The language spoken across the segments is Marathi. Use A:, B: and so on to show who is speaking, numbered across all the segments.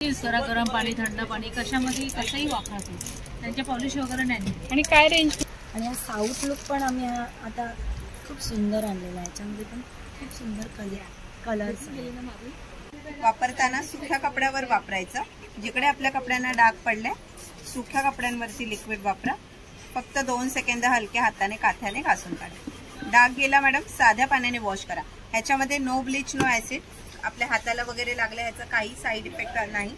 A: करा गरम पाणी थंड पाणी कशामध्ये कसंही वापरा त्यांच्या पॉलिश वगैरे नाही।
B: आणि काय रेंज
C: आणि साऊथ लुक पण आम्ही आता खूप सुंदर आणलेला आहे। याच्यामध्ये पण खूप सुंदर कलर्स
D: वापरताना सुख्या कपड्यावर वापरायचं। जिकडे आपल्या कपड्यांना डाग पडले सुख्या कपड्यांवरती लिक्विड वापरा। फक्त 2 सेकंद हलक्या हाताने काथ्याने घासून काढा। डाग गेला मॅडम साध्या पाण्याने वॉश करा। ह्याच्यामध्ये नो ब्लीच नो ऍसिड। आपल्या हाताला वगैरे लागले ह्याचा काही साइड इफेक्ट नाही।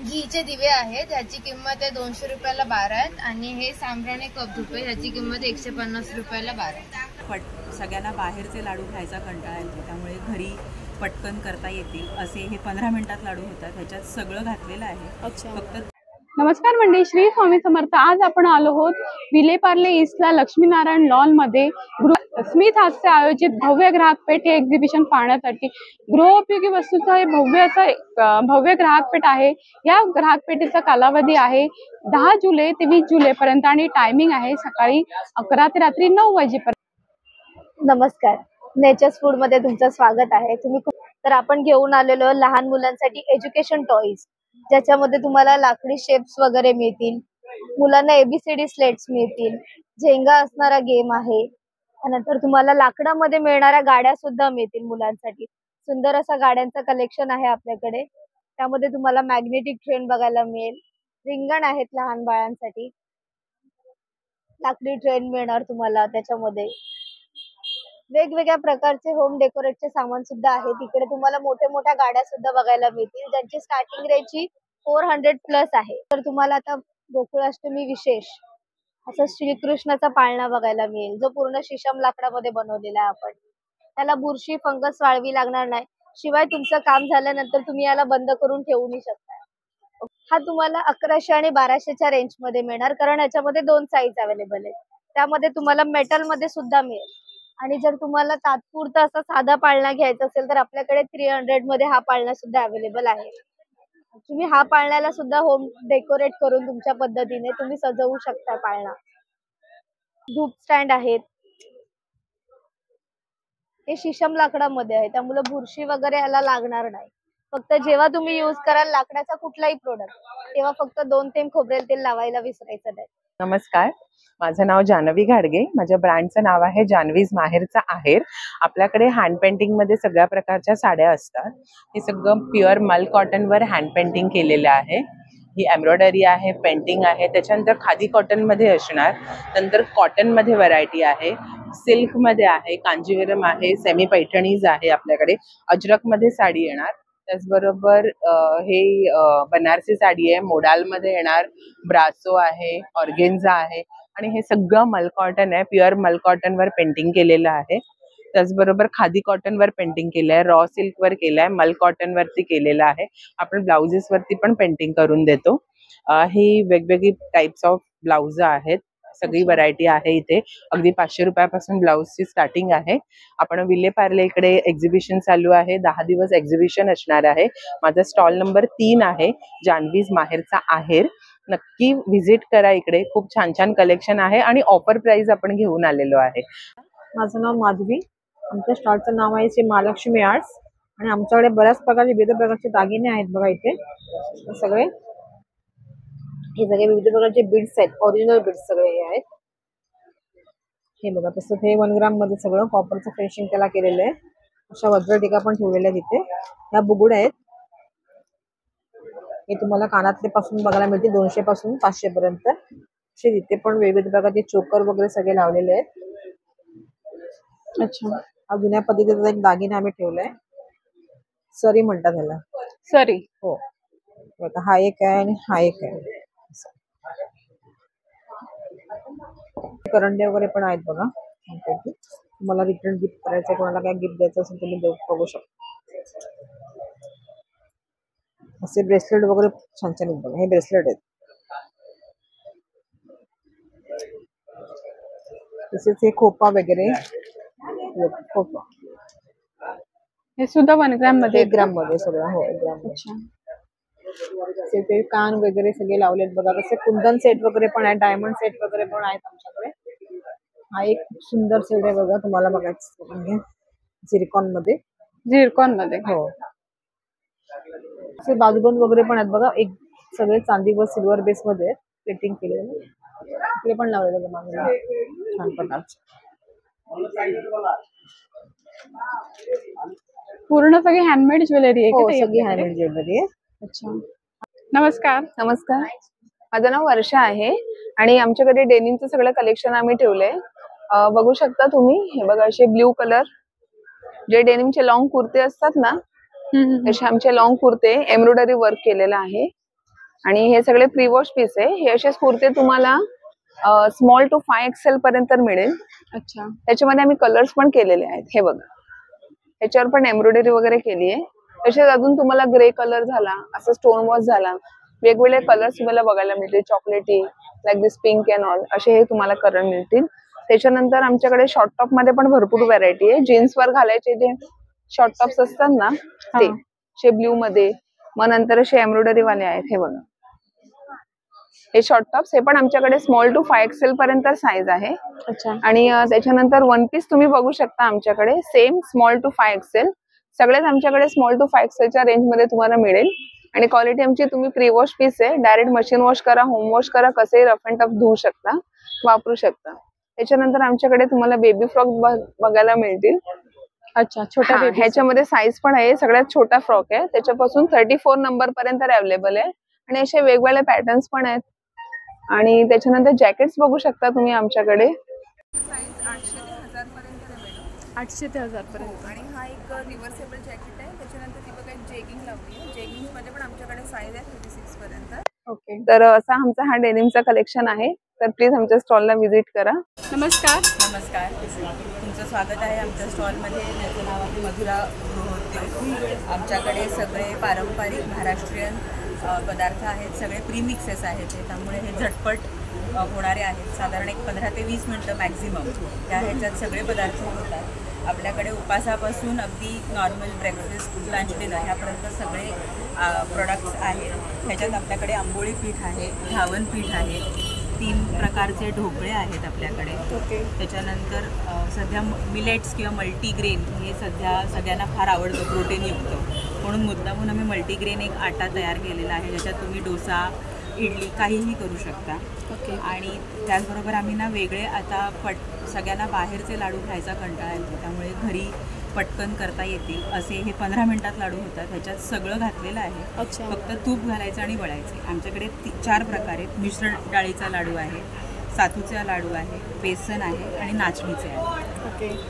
B: घीचे दिवे आहेत याची किंमत आहे 200 रुपयाला 12 आहेत आणि हे सांब्राणे कप धुपे याची किंमत 150 रुपयाला 12।
E: सगळ्यांना बाहेरचे लाडू खायचा कंटाळा येतो त्यामुळे घरी पटकन करता येतील असे हे 15 मिनिटात लाडू होतात। ह्याच्यात सगळं घातलेलं आहे। फक्त
F: नमस्कार मंडळी, श्री स्वामी समर्थ। आज आपण आलो आहोत विलेपार्ले ईस्टला लक्ष्मीनारायण लॉन मध्ये स्मिथ हस्ते आयोजित भव्य ग्राहक पेठ हे एक्झिबिशन पाहण्यासाठी। गृहोपयोगी वस्तूचा हे भव्य ग्राहक पेठ आहे। या ग्राहक पेठेचा कालावधी आहे 10 जुलै ते 20 जुलै पर्यंत आणि टायमिंग आहे सकाळी 11 ते रात्री 9 वाजेपर्यंत।
G: नमस्कार, नेचर्स फूड मध्ये तुमचं स्वागत आहे। तर आपण घेऊन आलेलो लहान मुलांसाठी एज्युकेशन टॉयज, ज्याच्यामध्ये तुम्हाला लाकडी शेप्स वगैरे मिळतील। मुलांना ABCD स्लेट्स मिळतील। झेंगा असणारा गेम आहे। त्यानंतर तुम्हाला लाकडामध्ये मिळणाऱ्या गाड्या सुद्धा मिळतील मुलांसाठी। सुंदर असा गाड्यांचा कलेक्शन आहे आपल्याकडे। त्यामध्ये तुम्हाला मॅग्नेटिक ट्रेन बघायला मिळेल। रिंगण आहेत लहान बाळांसाठी। लाकडी ट्रेन मिळणार तुम्हाला। त्याच्यामध्ये वेगवेगळ्या प्रकारचे होम डेकोरेटचे सामान सुद्धा आहे। तिकडे तुम्हाला मोठ्या गाड्या सुद्धा बघायला मिळतील, ज्यांची स्टार्टिंग रेंज 400 प्लस आहे। तर तुम्हाला आता गोकुळाष्टमी विशेष असं श्रीकृष्णाचा पाळणा बघायला मिळेल, जो पूर्ण शीशम लाकडामध्ये बनवलेला आहे। आपण त्याला बुरशी फंगस वाळवी लागणार नाही। शिवाय तुमचं काम झाल्यानंतर तुम्ही याला बंद करून ठेवूही शकता। हा तुम्हाला 1100 आणि 1200च्या रेंज मध्ये मिळणार, कारण याच्यामध्ये 2 साईज अवेलेबल आहेत। त्यामध्ये तुम्हाला मेटल मध्ये सुद्धा मिळेल। आणि जर तुम्हाला तात्पुरता असा साधा पाळणा घ्यायचा असेल तर आपल्याकडे 300 मध्ये हा पाळणा सुद्धा अवेलेबल आहे। तुम्ही हा पाळण्याला सुद्धा होम डेकोरेट करून तुमच्या पद्धतीने तुम्ही सजवू शकता पाळणा। धूप स्टँड आहेत। हे शीशम लाकडामध्ये आहे, त्यामुळे बुरशी वगैरे याला लागणार नाही। फक्त जेव्हा तुम्ही यूज कराल लाकडाचा कुठलाही प्रोडक्ट, तेव्हा फक्त 2 थेंब खोबरेल तेल लावायला विसरायचं नाही।
H: नमस्कार, माझं नाव जानवी घाडगे। माझ्या ब्रँडचं नाव आहे जानवीज माहेरचा आहेर। आपल्याकडे हँड पेंटिंग मध्ये सगळ्या प्रकारच्या साड्या असतात। हे सगळं प्युअर मल कॉटन वर हँड पेंटिंग केलेलं आहे। ही एम्ब्रॉयडरी आहे, पेंटिंग आहे। त्याच्यानंतर खादी कॉटन मध्ये असणार। नंतर कॉटन मध्ये व्हरायटी आहे, सिल्क मध्ये आहे, कांजीवरम आहे, सेमी पैठणीज आहे। आपल्याकडे अजरक मध्ये साडी येणार। त्याचबरोबर हे बनारसी साडी आहे, मोडाल मध्ये येणार, ब्रासो आहे, ऑर्गेन्झा आहे आणि हे सगळं मल कॉटन आहे। प्युअर मल कॉटन वर पेंटिंग केलेलं आहे। त्याचबरोबर खादी कॉटन वर पेंटिंग केलं आहे, रॉ सिल्क वर केलं आहे, मल कॉटन वरती केलेलं आहे। आपण ब्लाउजेस वरती पण पेंटिंग करून देतो। ही वेगवेगळी टाइप्स ऑफ ब्लाउज आहेत। सगळी व्हरायटी आहे इथे। अगदी 500 रुपयापासून ब्लाउजची स्टार्टिंग आहे। आपण विलेपार्ले इकडे एक्झिबिशन चालू आहे, 10 दिवस एक्झिबिशन असणार आहे। माझा स्टॉल नंबर 3 आहे, जानवीज माहेरचा आहेर। नक्की व्हिजिट करा, इकडे खूप छान छान कलेक्शन आहे आणि ऑफर प्राइस आपण घेऊन आलेलो आहे।
I: माझं नाव माधवी। आमच्या स्टॉलचं नाव आहे श्री महालक्ष्मी आर्ट्स आणि आमच्याकडे बऱ्याच प्रकारचे विविध प्रकारचे दागिने आहेत। बघा इथे हे सगळे विविध प्रकारचे बीड्स आहेत, ओरिजिनल बीड्स सगळे हे आहेत। हे बघा तसं हे 1 ग्राम मध्ये सगळं कॉपरचं फिनिशिंग त्याला केलेलं आहे। अशा वज्रटिका पण ठेवलेल्या आहेत इथे। ह्या बुगुड आहेत। हे तुम्हाला कानातले पासून बघायला मिळतील 200 पासून 500 पर्यंत। असे इथे पण विविध प्रकारचे चोकर वगैरे सगळे लावलेले आहेत। अच्छा, हा जुन्या पद्धतीचा एक दागिना आम्ही ठेवलाय, सरी म्हणतात ह्याला।
F: सरी,
I: हो बघा हा एक आहे आणि हा एक आहे। करंडे वगैरे पण आहेत बघा। तुम्हाला रिटर्न गिफ्ट करायचं, कोणाला काय गिफ्ट द्यायचं असेल तुम्ही देऊ बघू शकता। असे ब्रेसलेट वगैरे छान छान आहेत बघा। हे ब्रेसलेट आहेत। तसेच हे खोपा वगैरे, खोपा
F: हे सुद्धा 1 ग्रॅम मध्ये
I: 1 ग्राम मध्ये सगळं। हो 1 ग्राम। ते कान वगैरे सगळे लावलेत बघा। तसे कुंदन सेट वगैरे पण आहे, डायमंड सेट वगैरे पण आहेत आमच्याकडे। हा एक सुंदर सेट आहे बघा, तुम्हाला बघायचं झिरकॉन मध्ये।
F: झिरकॉन मध्ये,
I: हो असे बाजूबंद वगैरे पण आहेत बघा, एक सगळे चांदी व सिल्वर बेस मध्ये पेंटिंग केलेलं. इकडे पण लावलेलं मागेला छान प्रकारचे.
F: पूर्ण सगळी हँडमेड ज्वेलरी आहे
I: हो,
F: का ताई
I: सगळी
F: आपल्याकडे?
I: हँडमेड ज्वेलरी आहे.
F: अच्छा, नमस्कार.
J: नमस्कार, माझं नाव वर्षा आहे आणि आमच्याकडे डेनिमचं सगळं कलेक्शन आम्ही ठेवलंय. बघू शकता तुम्ही, हे बघा असे ब्ल्यू कलर जे डेनिमचे लॉंग कुर्ते असतात ना, तसे आमचे लॉंग कुर्ते एम्ब्रॉयडरी वर्क केलेलं आहे आणि हे सगळे प्री वॉश पीस आहे. हे असे कुर्ते तुम्हाला स्मॉल टू 5XL पर्यंत मिळेल.
F: अच्छा,
J: त्याच्यामध्ये आम्ही कलर्स पण केलेले आहेत. हे बघा, ह्याच्यावर पण एम्ब्रॉयडरी वगैरे केली आहे. तसेच अजून तुम्हाला ग्रे कलर झाला, असं स्टोन वॉश झाला, वेगवेगळे कलर्स तुम्हाला बघायला मिळतील. चॉकलेटी, like this pink and all, असे हे तुम्हाला कलर मिळतील. त्याच्यानंतर आमच्याकडे शॉर्ट टॉप मध्ये पण भरपूर व्हरायटी आहे. जीन्सवर घालायचे जे शॉर्ट टॉप्स असतात ना, ते ब्ल्यू मध्ये, मग नंतर असे एम्ब्रॉयडरी वाले आहेत. हे बघा, हे शॉर्ट टॉप्स, हे पण आमच्याकडे स्मॉल टू 5XL पर्यंत साईज आहे.
F: अच्छा,
J: आणि त्याच्यानंतर वन पीस तुम्ही बघू शकता आमच्याकडे सेम स्मॉल टू 5XL, सगळेच आमच्याकडे स्मॉल टू 5XLच्या रेंज मध्ये तुम्हाला मिळेल. आणि क्वालिटी आमची तुम्ही प्री वॉश पीस आहे, डायरेक्ट मशीन वॉश करा, होम वॉश करा, कसेही रफ अँड टफ धुवू शकता, वापरू शकता. त्याच्यानंतर आमच्याकडे तुम्हाला बेबी फ्रॉक बघायला मिळतील.
F: अच्छा, छोट्या बेबी.
J: ह्याच्यामध्ये साईज पण आहे, सगळ्यात छोटा फ्रॉक आहे, त्याच्यापासून 34 नंबर पर्यंत अवेलेबल आहे. आणि असे वेगवेगळे पॅटर्न्स पण आहेत. आणि त्याच्यानंतर जॅकेट्स बघू शकता तुम्ही आमच्याकडे, साईज 800 ते 1000 पर्यंत आहे.
F: 800 ते 1000 पर्यंत.
J: आणि हा एक रिव्हर्सेबल जॅकेट आहे. त्याच्यानंतर ती बघा जेगिंग लावली आहे. जेगिंग मध्ये पण आमच्याकडे साईज आहे 36 पर्यंत.
F: ओके,
J: तर असा आमचा हा डेनिमचा कलेक्शन आहे. तर प्लीज आमच्या स्टॉलला व्हिजिट करा.
F: नमस्कार.
E: नमस्कार, तुमचं स्वागत आहे आमच्या स्टॉलमध्ये. त्याचं नाव आहे मधुरा गृहोद्योग. आमच्याकडे सगळे पारंपरिक महाराष्ट्रीयन पदार्थ आहेत, सगळे प्रीमिक्सेस आहेत, त्यामुळे हे झटपट होणारे आहेत. साधारण एक 15 ते 20 मिनटं मॅक्झिमम या ह्याच्यात सगळे पदार्थ होतात. आपल्याकडे उपासापासून अगदी नॉर्मल ब्रेकफास्ट, लंच, डिनर ह्यापर्यंत सगळे प्रोडक्ट्स आहेत. ह्याच्यात आपल्याकडे आंबोळी पीठ आहे, घावन पीठ आहे, 3 प्रकारचे ढोकळे आहेत आपल्याकडे. त्याच्यानंतर सध्या मिलेट्स किंवा मल्टीग्रेन हे सध्या सगळ्यांना फार आवडतं, प्रोटीनयुक्त, म्हणून मुद्दामून आम्ही मल्टीग्रेन एक आटा तयार केलेला आहे, ज्याच्यात तुम्ही डोसा, इडली काहीही करू शकता. आणि त्याचबरोबर आम्ही ना वेगळे आता सगळ्यांना बाहेरचे लाडू खायचा कंटाळा येतो, त्यामुळे घरी पटकन करता येतील असे हे 15 मिनिटात लाडू होतात. ह्याच्यात सगळं घातलेलं आहे, फक्त तूप घालायचं आणि वळायचे. आमच्याकडे 4 प्रकार आहेत. मिश्र डाळीचा लाडू आहे, सातूचा लाडू आहे, बेसन आहे आणि नाचणीचे आहे.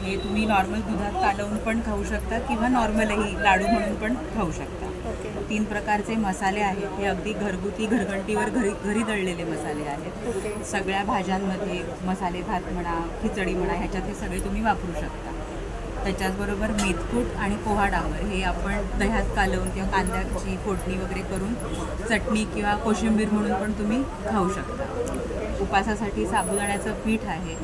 E: हे तुम्ही नॉर्मल दुधात कालवून पण खाऊ शकता किंवा नॉर्मलही लाडू म्हणून पण खाऊ शकता. 3 प्रकारचे मसाले आहेत. हे अगदी घरगुती, घरघंटीवर घरी दळलेले मसाले आहेत. सगळ्या भाज्यांमध्ये मसाले भात म्हणा, खिचडी म्हणा, ह्याच्यात हे सगळे तुम्ही वापरू शकता. त्याच्याचबरोबर मेथकूट आणि पोहा डांगर हे आपण दह्यात कालवून किंवा कांद्याची फोडणी वगैरे करून चटणी किंवा कोशिंबीर म्हणून पण तुम्ही खाऊ शकता. उपासासाठी साबुदाण्याचं पीठ आहे.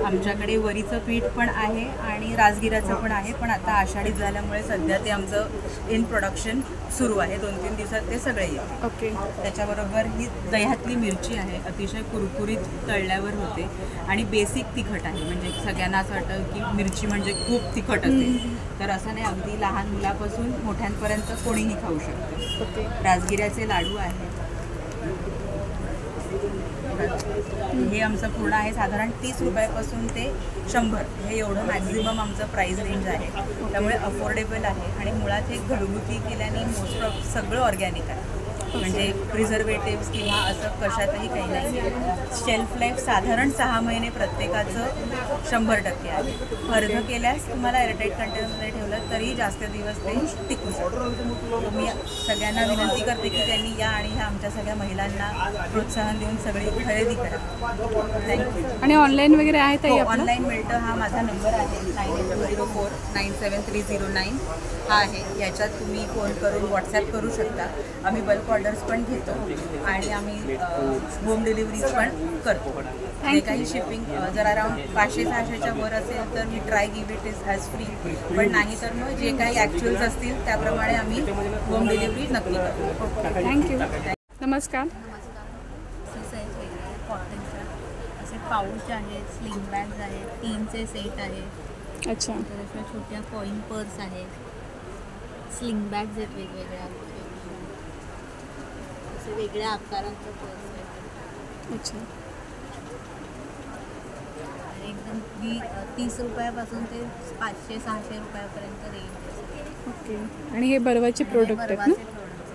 E: आमच्याकडे वरीचं पीठ पण आहे आणि राजगिराचं पण आहे, पण आता आषाढी झाल्यामुळे सध्या ते आमचं इन प्रोडक्शन सुरू आहे. 2-3 दिवसात ते सगळे येते. त्याच्याबरोबर ही दह्यातली मिरची आहे, अतिशय कुरकुरीत तळल्यावर होते आणि बेसिक तिखट आहे. म्हणजे सगळ्यांना असं वाटतं की मिरची म्हणजे खूप तिखट असेल, तर असं नाही, अगदी लहान मुलापासून मोठ्यांपर्यंत कोणीही खाऊ शकतं. राजगिऱ्याचे लाडू आहेत. हे आमचं पूर्ण आहे, साधारण 30 रुपयापासून ते 100 हे एवढं मॅक्झिमम आमचं प्राईस रेंज आहे. त्यामुळे अफोर्डेबल आहे आणि मुळात हे घरगुती केल्याने मोस्ट ऑफ सगळं ऑर्गॅनिक आहे. म्हणजे प्रिझर्वेटिव्स किंवा असं कशातही काही नाही. शेल्फ लाईफ साधारण 6 महिने प्रत्येकाचं 100% आहे. अर्ध केल्यास तुम्हाला एअरटाईट कंटेनरमध्ये ठेवलं तरी जास्त दिवस ते टिकू शकतं. मी सगळ्यांना विनंती करते की त्यांनी या आणि ह्या आमच्या सगळ्या महिलांना प्रोत्साहन देऊन सगळी खरेदी करा. थँक्यू.
F: आणि ऑनलाईन वगैरे आहे ताई?
E: ऑनलाईन मिळतं. हा माझा नंबर आहे 98049739 हा आहे. याच्यात तुम्ही फोन करून व्हॉट्सॲप करू शकता. आम्ही बल्क ऑर्डर्स पण घेतो आणि आम्ही होम डिलिव्हरीज पण करतो. जे काही शिपिंग जर अराउंड 500-600च्या वर असेल तर मी try give it is as free, पण नाही तर मग जे काही ॲक्च्युअल्स असतील त्याप्रमाणे आम्ही होम डिलिव्हरी नक्की करतो.
F: थँक्यू. नमस्कार.
A: साईज वेगळे कॉटनच्या असे पाऊच आहेत, स्लिंग बॅग्स आहेत, 3चे सेट आहेत.
F: अच्छा.
A: छोट्या कॉईन पर्स आहेत, स्लिंग बॅग्स आहेत वेगवेगळ्या. वेगळ्या आकारांचं पर्स आहे.
F: अच्छा.
A: आणि एकदम 30 रुपयापासून ते 500-600 रुपयापर्यंत रेंज आहे.
F: ओके. आणि हे बर्वाचे प्रोडक्ट आहेत ना?
A: बर्वाचे प्रोडक्ट्स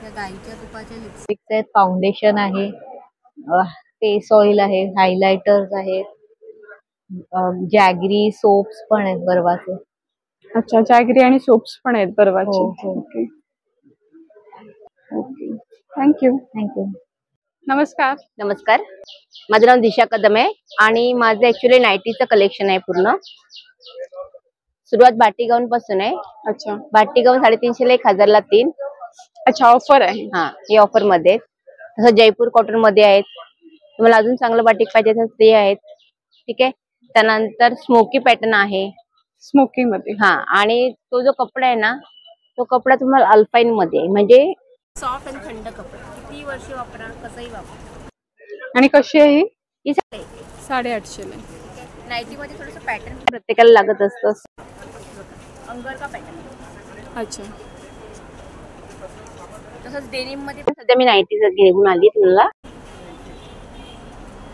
A: त्या गाईच्या तुपाचे लिपस्टिक
G: लिपस्टिक्स आहेत, फाउंडेशन आहे, फेस ऑइल आहे, हायलायटर्स आहेत, जॅगरी सोप्स पण आहेत बर्वाचे.
F: अच्छा, जॅगरी आणि सोप्स पण आहेत बर्वाचे.
G: हो, हो.
F: Okay okay, thank you.
G: थँक्यू.
F: नमस्कार.
K: नमस्कार, माझं नाव दिशा कदम आहे आणि माझं ऍक्च्युली नाईटीचं कलेक्शन आहे पूर्ण. सुरुवात बाटी गाऊन पासून आहे.
F: अच्छा.
K: बाटी गाऊन 350 ला 1000 ला 3.
F: अच्छा, ऑफर आहे.
K: हा, हे ऑफर मध्ये. तसं जयपूर कॉटन मध्ये आहेत. तुम्हाला अजून चांगलं बाटिक पाहिजे तर ते आहेत. ठीक आहे. त्यानंतर स्मोकी पॅटर्न आहे.
F: स्मोकी मध्ये.
K: हा, आणि तो जो कपडा आहे ना, तो कपडा तुम्हाला अल्पाईन मध्ये आहे, म्हणजे
A: सॉफ्ट आणि थंड कपडा. किती वर्ष वापरा, कसंही वापरा.
F: आणि कशी आहे ही?
K: ही
F: 850 ला.
A: नाईटी मध्ये थोडंसं पॅटर्न
K: प्रत्येकाला लागत असतं.
A: अंगर का पॅटर्न.
F: अच्छा.
K: तसंच डेनिम मध्ये पण सध्या मी नाईटी घेऊन आली तुम्हाला.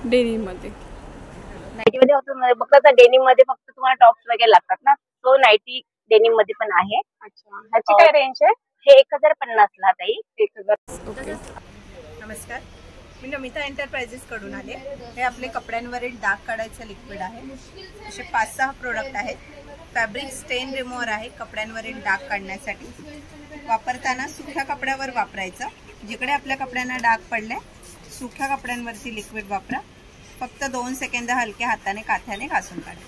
F: डेनिम मध्ये.
K: नाईटी मध्ये फक्त डेनिम मध्ये फक्त तुम्हाला टॉप्स वगैरे लागतात ना, तो नाईटी डेनिम मध्ये पण आहे.
F: अच्छा. ह्याची काय रेंज आहे?
K: हे 1050 ला ताई.
F: 1000. ओके.
D: नमस्कार, मी नमिता एंटरप्राइजेस कडून आले. हे आपले कपड्यांवरील डाग काढायचं लिक्विड आहे. असे 5-6 प्रोडक्ट आहेत. फॅब्रिक स्टेन रिमूव्हर आहे कपड्यांवरील डाग काढण्यासाठी. वापरताना सुख्या कपड्यावर वापरायचं. जिकडे आपल्या कपड्यांना डाग पडले सुख्या कपड्यांवरती लिक्विड वापरा. फक्त 2 सेकंद हलक्या हाताने काथ्याने घासून काढा.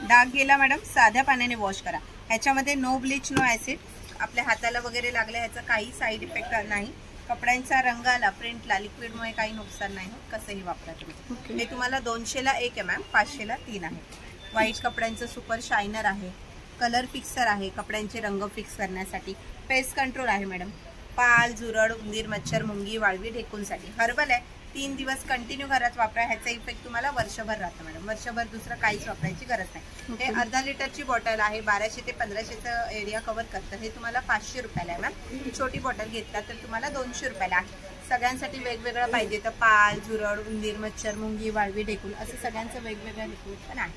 D: डाग गेला मॅडम, साध्या पाण्याने वॉश करा. ह्याच्यामध्ये नो ब्लीच नो ऍसिड. आपल्या हाताला वगैरे लागले ह्याचा काही साईड इफेक्ट नाही. कपड्यांच्या रंगाला प्रिंटला लिक्विडमुळे काही नुकसान नाही होत. कसंही वापरा तुम्ही. हे तुम्हाला 200 ला 1 आहे मॅम, 500 ला 3 आहे. व्हाईट कपड्यांचं सुपर शायनर आहे. कलर फिक्सर आहे कपड्यांचे रंग फिक्स करण्यासाठी. पेस्ट कंट्रोल आहे मॅडम. पाल, झुरळ, उंदीर, मच्छर, मुंगी, वाळवी, ढेकूनसाठी. हर्बल आहे. 3 दिवस कंटिन्यू घरात वापरा. ह्याचा इफेक्ट तुम्हाला वर्षभर राहतं मॅडम. वर्षभर दुसरं काहीच वापरायची गरज नाही. हे अर्धा लिटरची बॉटल आहे. 1200 ते 1500चं एरिया कव्हर करतं. हे तुम्हाला 500 रुपयाला आहे मॅम. छोटी बॉटल घेतला तर तुम्हाला 200 रुपयाला आहे. सगळ्यांसाठी वेगवेगळं पाहिजे तर पाल, झुरळ, उंदीर, मच्छर, मुंगी, वाळवी, ढेकून असं सगळ्यांचं वेगवेगळं लिक्विड पण आहे.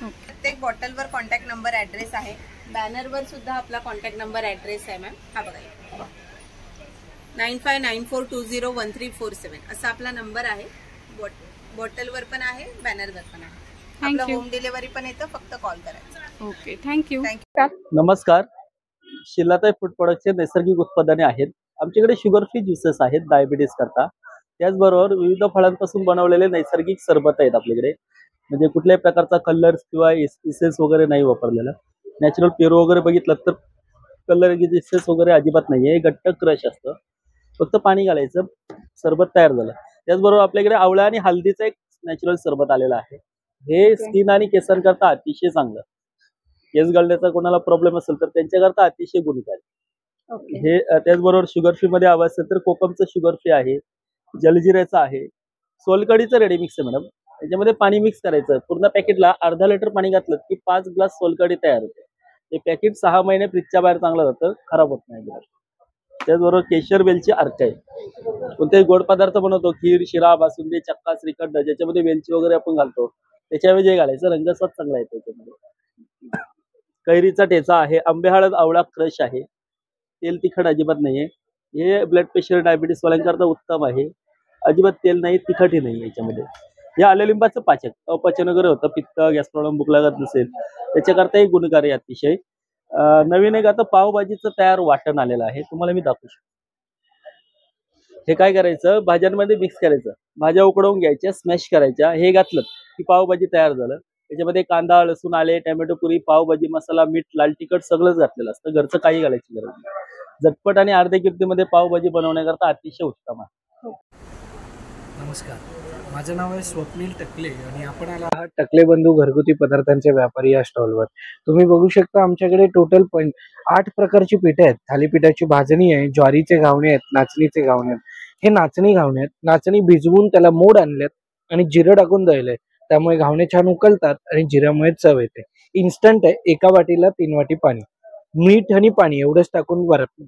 D: प्रत्येक बॉटलवर कॉन्टॅक्ट नंबर ऍड्रेस आहे. बॅनरवर सुद्धा आपला कॉन्टॅक्ट नंबर ऍड्रेस आहे मॅम. हा बघा, 9594201347 असा आपला नंबर आहे. बॉटलवर पण आहे, बॅनरवर पण आहे. आपलं होम डिलिव्हरी पण येतं, फक्त कॉल करायचं.
F: Okay, thank you.
L: नमस्कार, शिलाताई फूड प्रोडक्टचे नैसर्गिक उत्पादने आहेत. आमच्याकडे शुगर फ्री ज्युसेस आहेत डायबिटीस करता. त्याचबरोबर विविध फळांपासून बनवलेले नैसर्गिक सरबत आहेत आपल्याकडे. म्हणजे कुठल्याही प्रकारचा कलर्स किंवा इसेन्स वगैरे नाही वापरलेला. नॅचरल प्युअर वगैरे बघितलं तर कलर इसेन्स वगैरे अजिबात नाही आहे. घट्ट क्रश असतं. फक्त पाणी घालायचं, सरबत तयार झालं. त्याचबरोबर आपल्याकडे आवळा आणि हल्दीचा एक नॅचरल सरबत आलेला आहे. हे स्किन आणि केसांकरता अतिशय चांगलं. केस गळण्याचा कोणाला प्रॉब्लेम असेल तर त्यांच्याकरता अतिशय गुणकारी. हे त्याचबरोबर शुगर फ्री मध्ये हवं असेल तर कोकमचं शुगर फ्री आहे, जलजिऱ्याचं आहे, सोलकडीचं रेडी मिक्स आहे मॅडम. त्याच्यामध्ये पाणी मिक्स करायचं. पूर्ण पॅकेटला अर्धा लिटर पाणी घातलं की 5 ग्लास सोलकडी तयार होते. हे पॅकेट 6 महिने फ्रीजच्या बाहेर चांगलं जातं, खराब होत नाही. त्याचबरोबर केशर वेलची अर्क आहे. कोणतेही गोड पदार्थ बनवतो, खीर, शिरा, बासुंदी, चक्का, श्रीखंड, ज्याच्यामध्ये वेलची वगैरे आपण घालतो त्याच्याऐवजी हे घालायचं. रंगस्वाद चांगला आहे त्याच्यामध्ये. कैरीचा ठेचा आहे, आंबे, हळद, आवळा क्रश आहे. तेल तिखट अजिबात नाहीये. हे ब्लड प्रेशर, डायबिटीस वाल्यांकरता उत्तम आहे. अजिबात तेल नाही, तिखटही नाही याच्यामध्ये. हे आलं लिंबाचं पाचक, अपचन वगैरे होतं, पित्त, गॅस प्रॉब्लेम, भूक लागत नसेल त्याच्याकरताही गुणकारी अतिशय. नवीन एक आता पावभाजीचं तयार वाटण आलेलं आहे, तुम्हाला मी दाखवू शकतो. हे काय करायचं, भाज्यांमध्ये मिक्स करायचं. भाज्या उकडवून घ्यायच्या, स्मॅश करायच्या. हे घातलं की पावभाजी तयार झालं. त्याच्यामध्ये कांदा, लसूण, आले, टोमॅटो पुरी, पावभाजी मसाला, मीठ, लाल तिखट सगळंच घातलेलं असतं. घरचं काही घालायची गरज नाही. झटपट आणि अर्ध्या किमतीमध्ये पावभाजी बनवण्याकरता अतिशय उत्तम आहे.
M: नमस्कार, माझं नाव आहे स्वप्नील टकले आणि आपण आला आहात टकले बंधू घरगुती पदार्थांचे व्यापारी या स्टॉलवर. तुम्ही बघू शकता आमच्याकडे टोटल 8 प्रकारची पिठे आहेत. थालीपीठाची भाजणी आहे, ज्वारीचे घावणे आहेत, नाचणीचे घावणे आहेत. हे नाचणी घावणे आहेत. नाचणी भिजवून त्याला मोड आणलेत आणि जिरं टाकून दळले. त्यामुळे घावणे छान उकलतात आणि जिऱ्यामुळे चव येते. इन्स्टंट आहे. एका वाटीला 3 वाटी पाणी, मीठ आणि पाणी एवढंच टाकून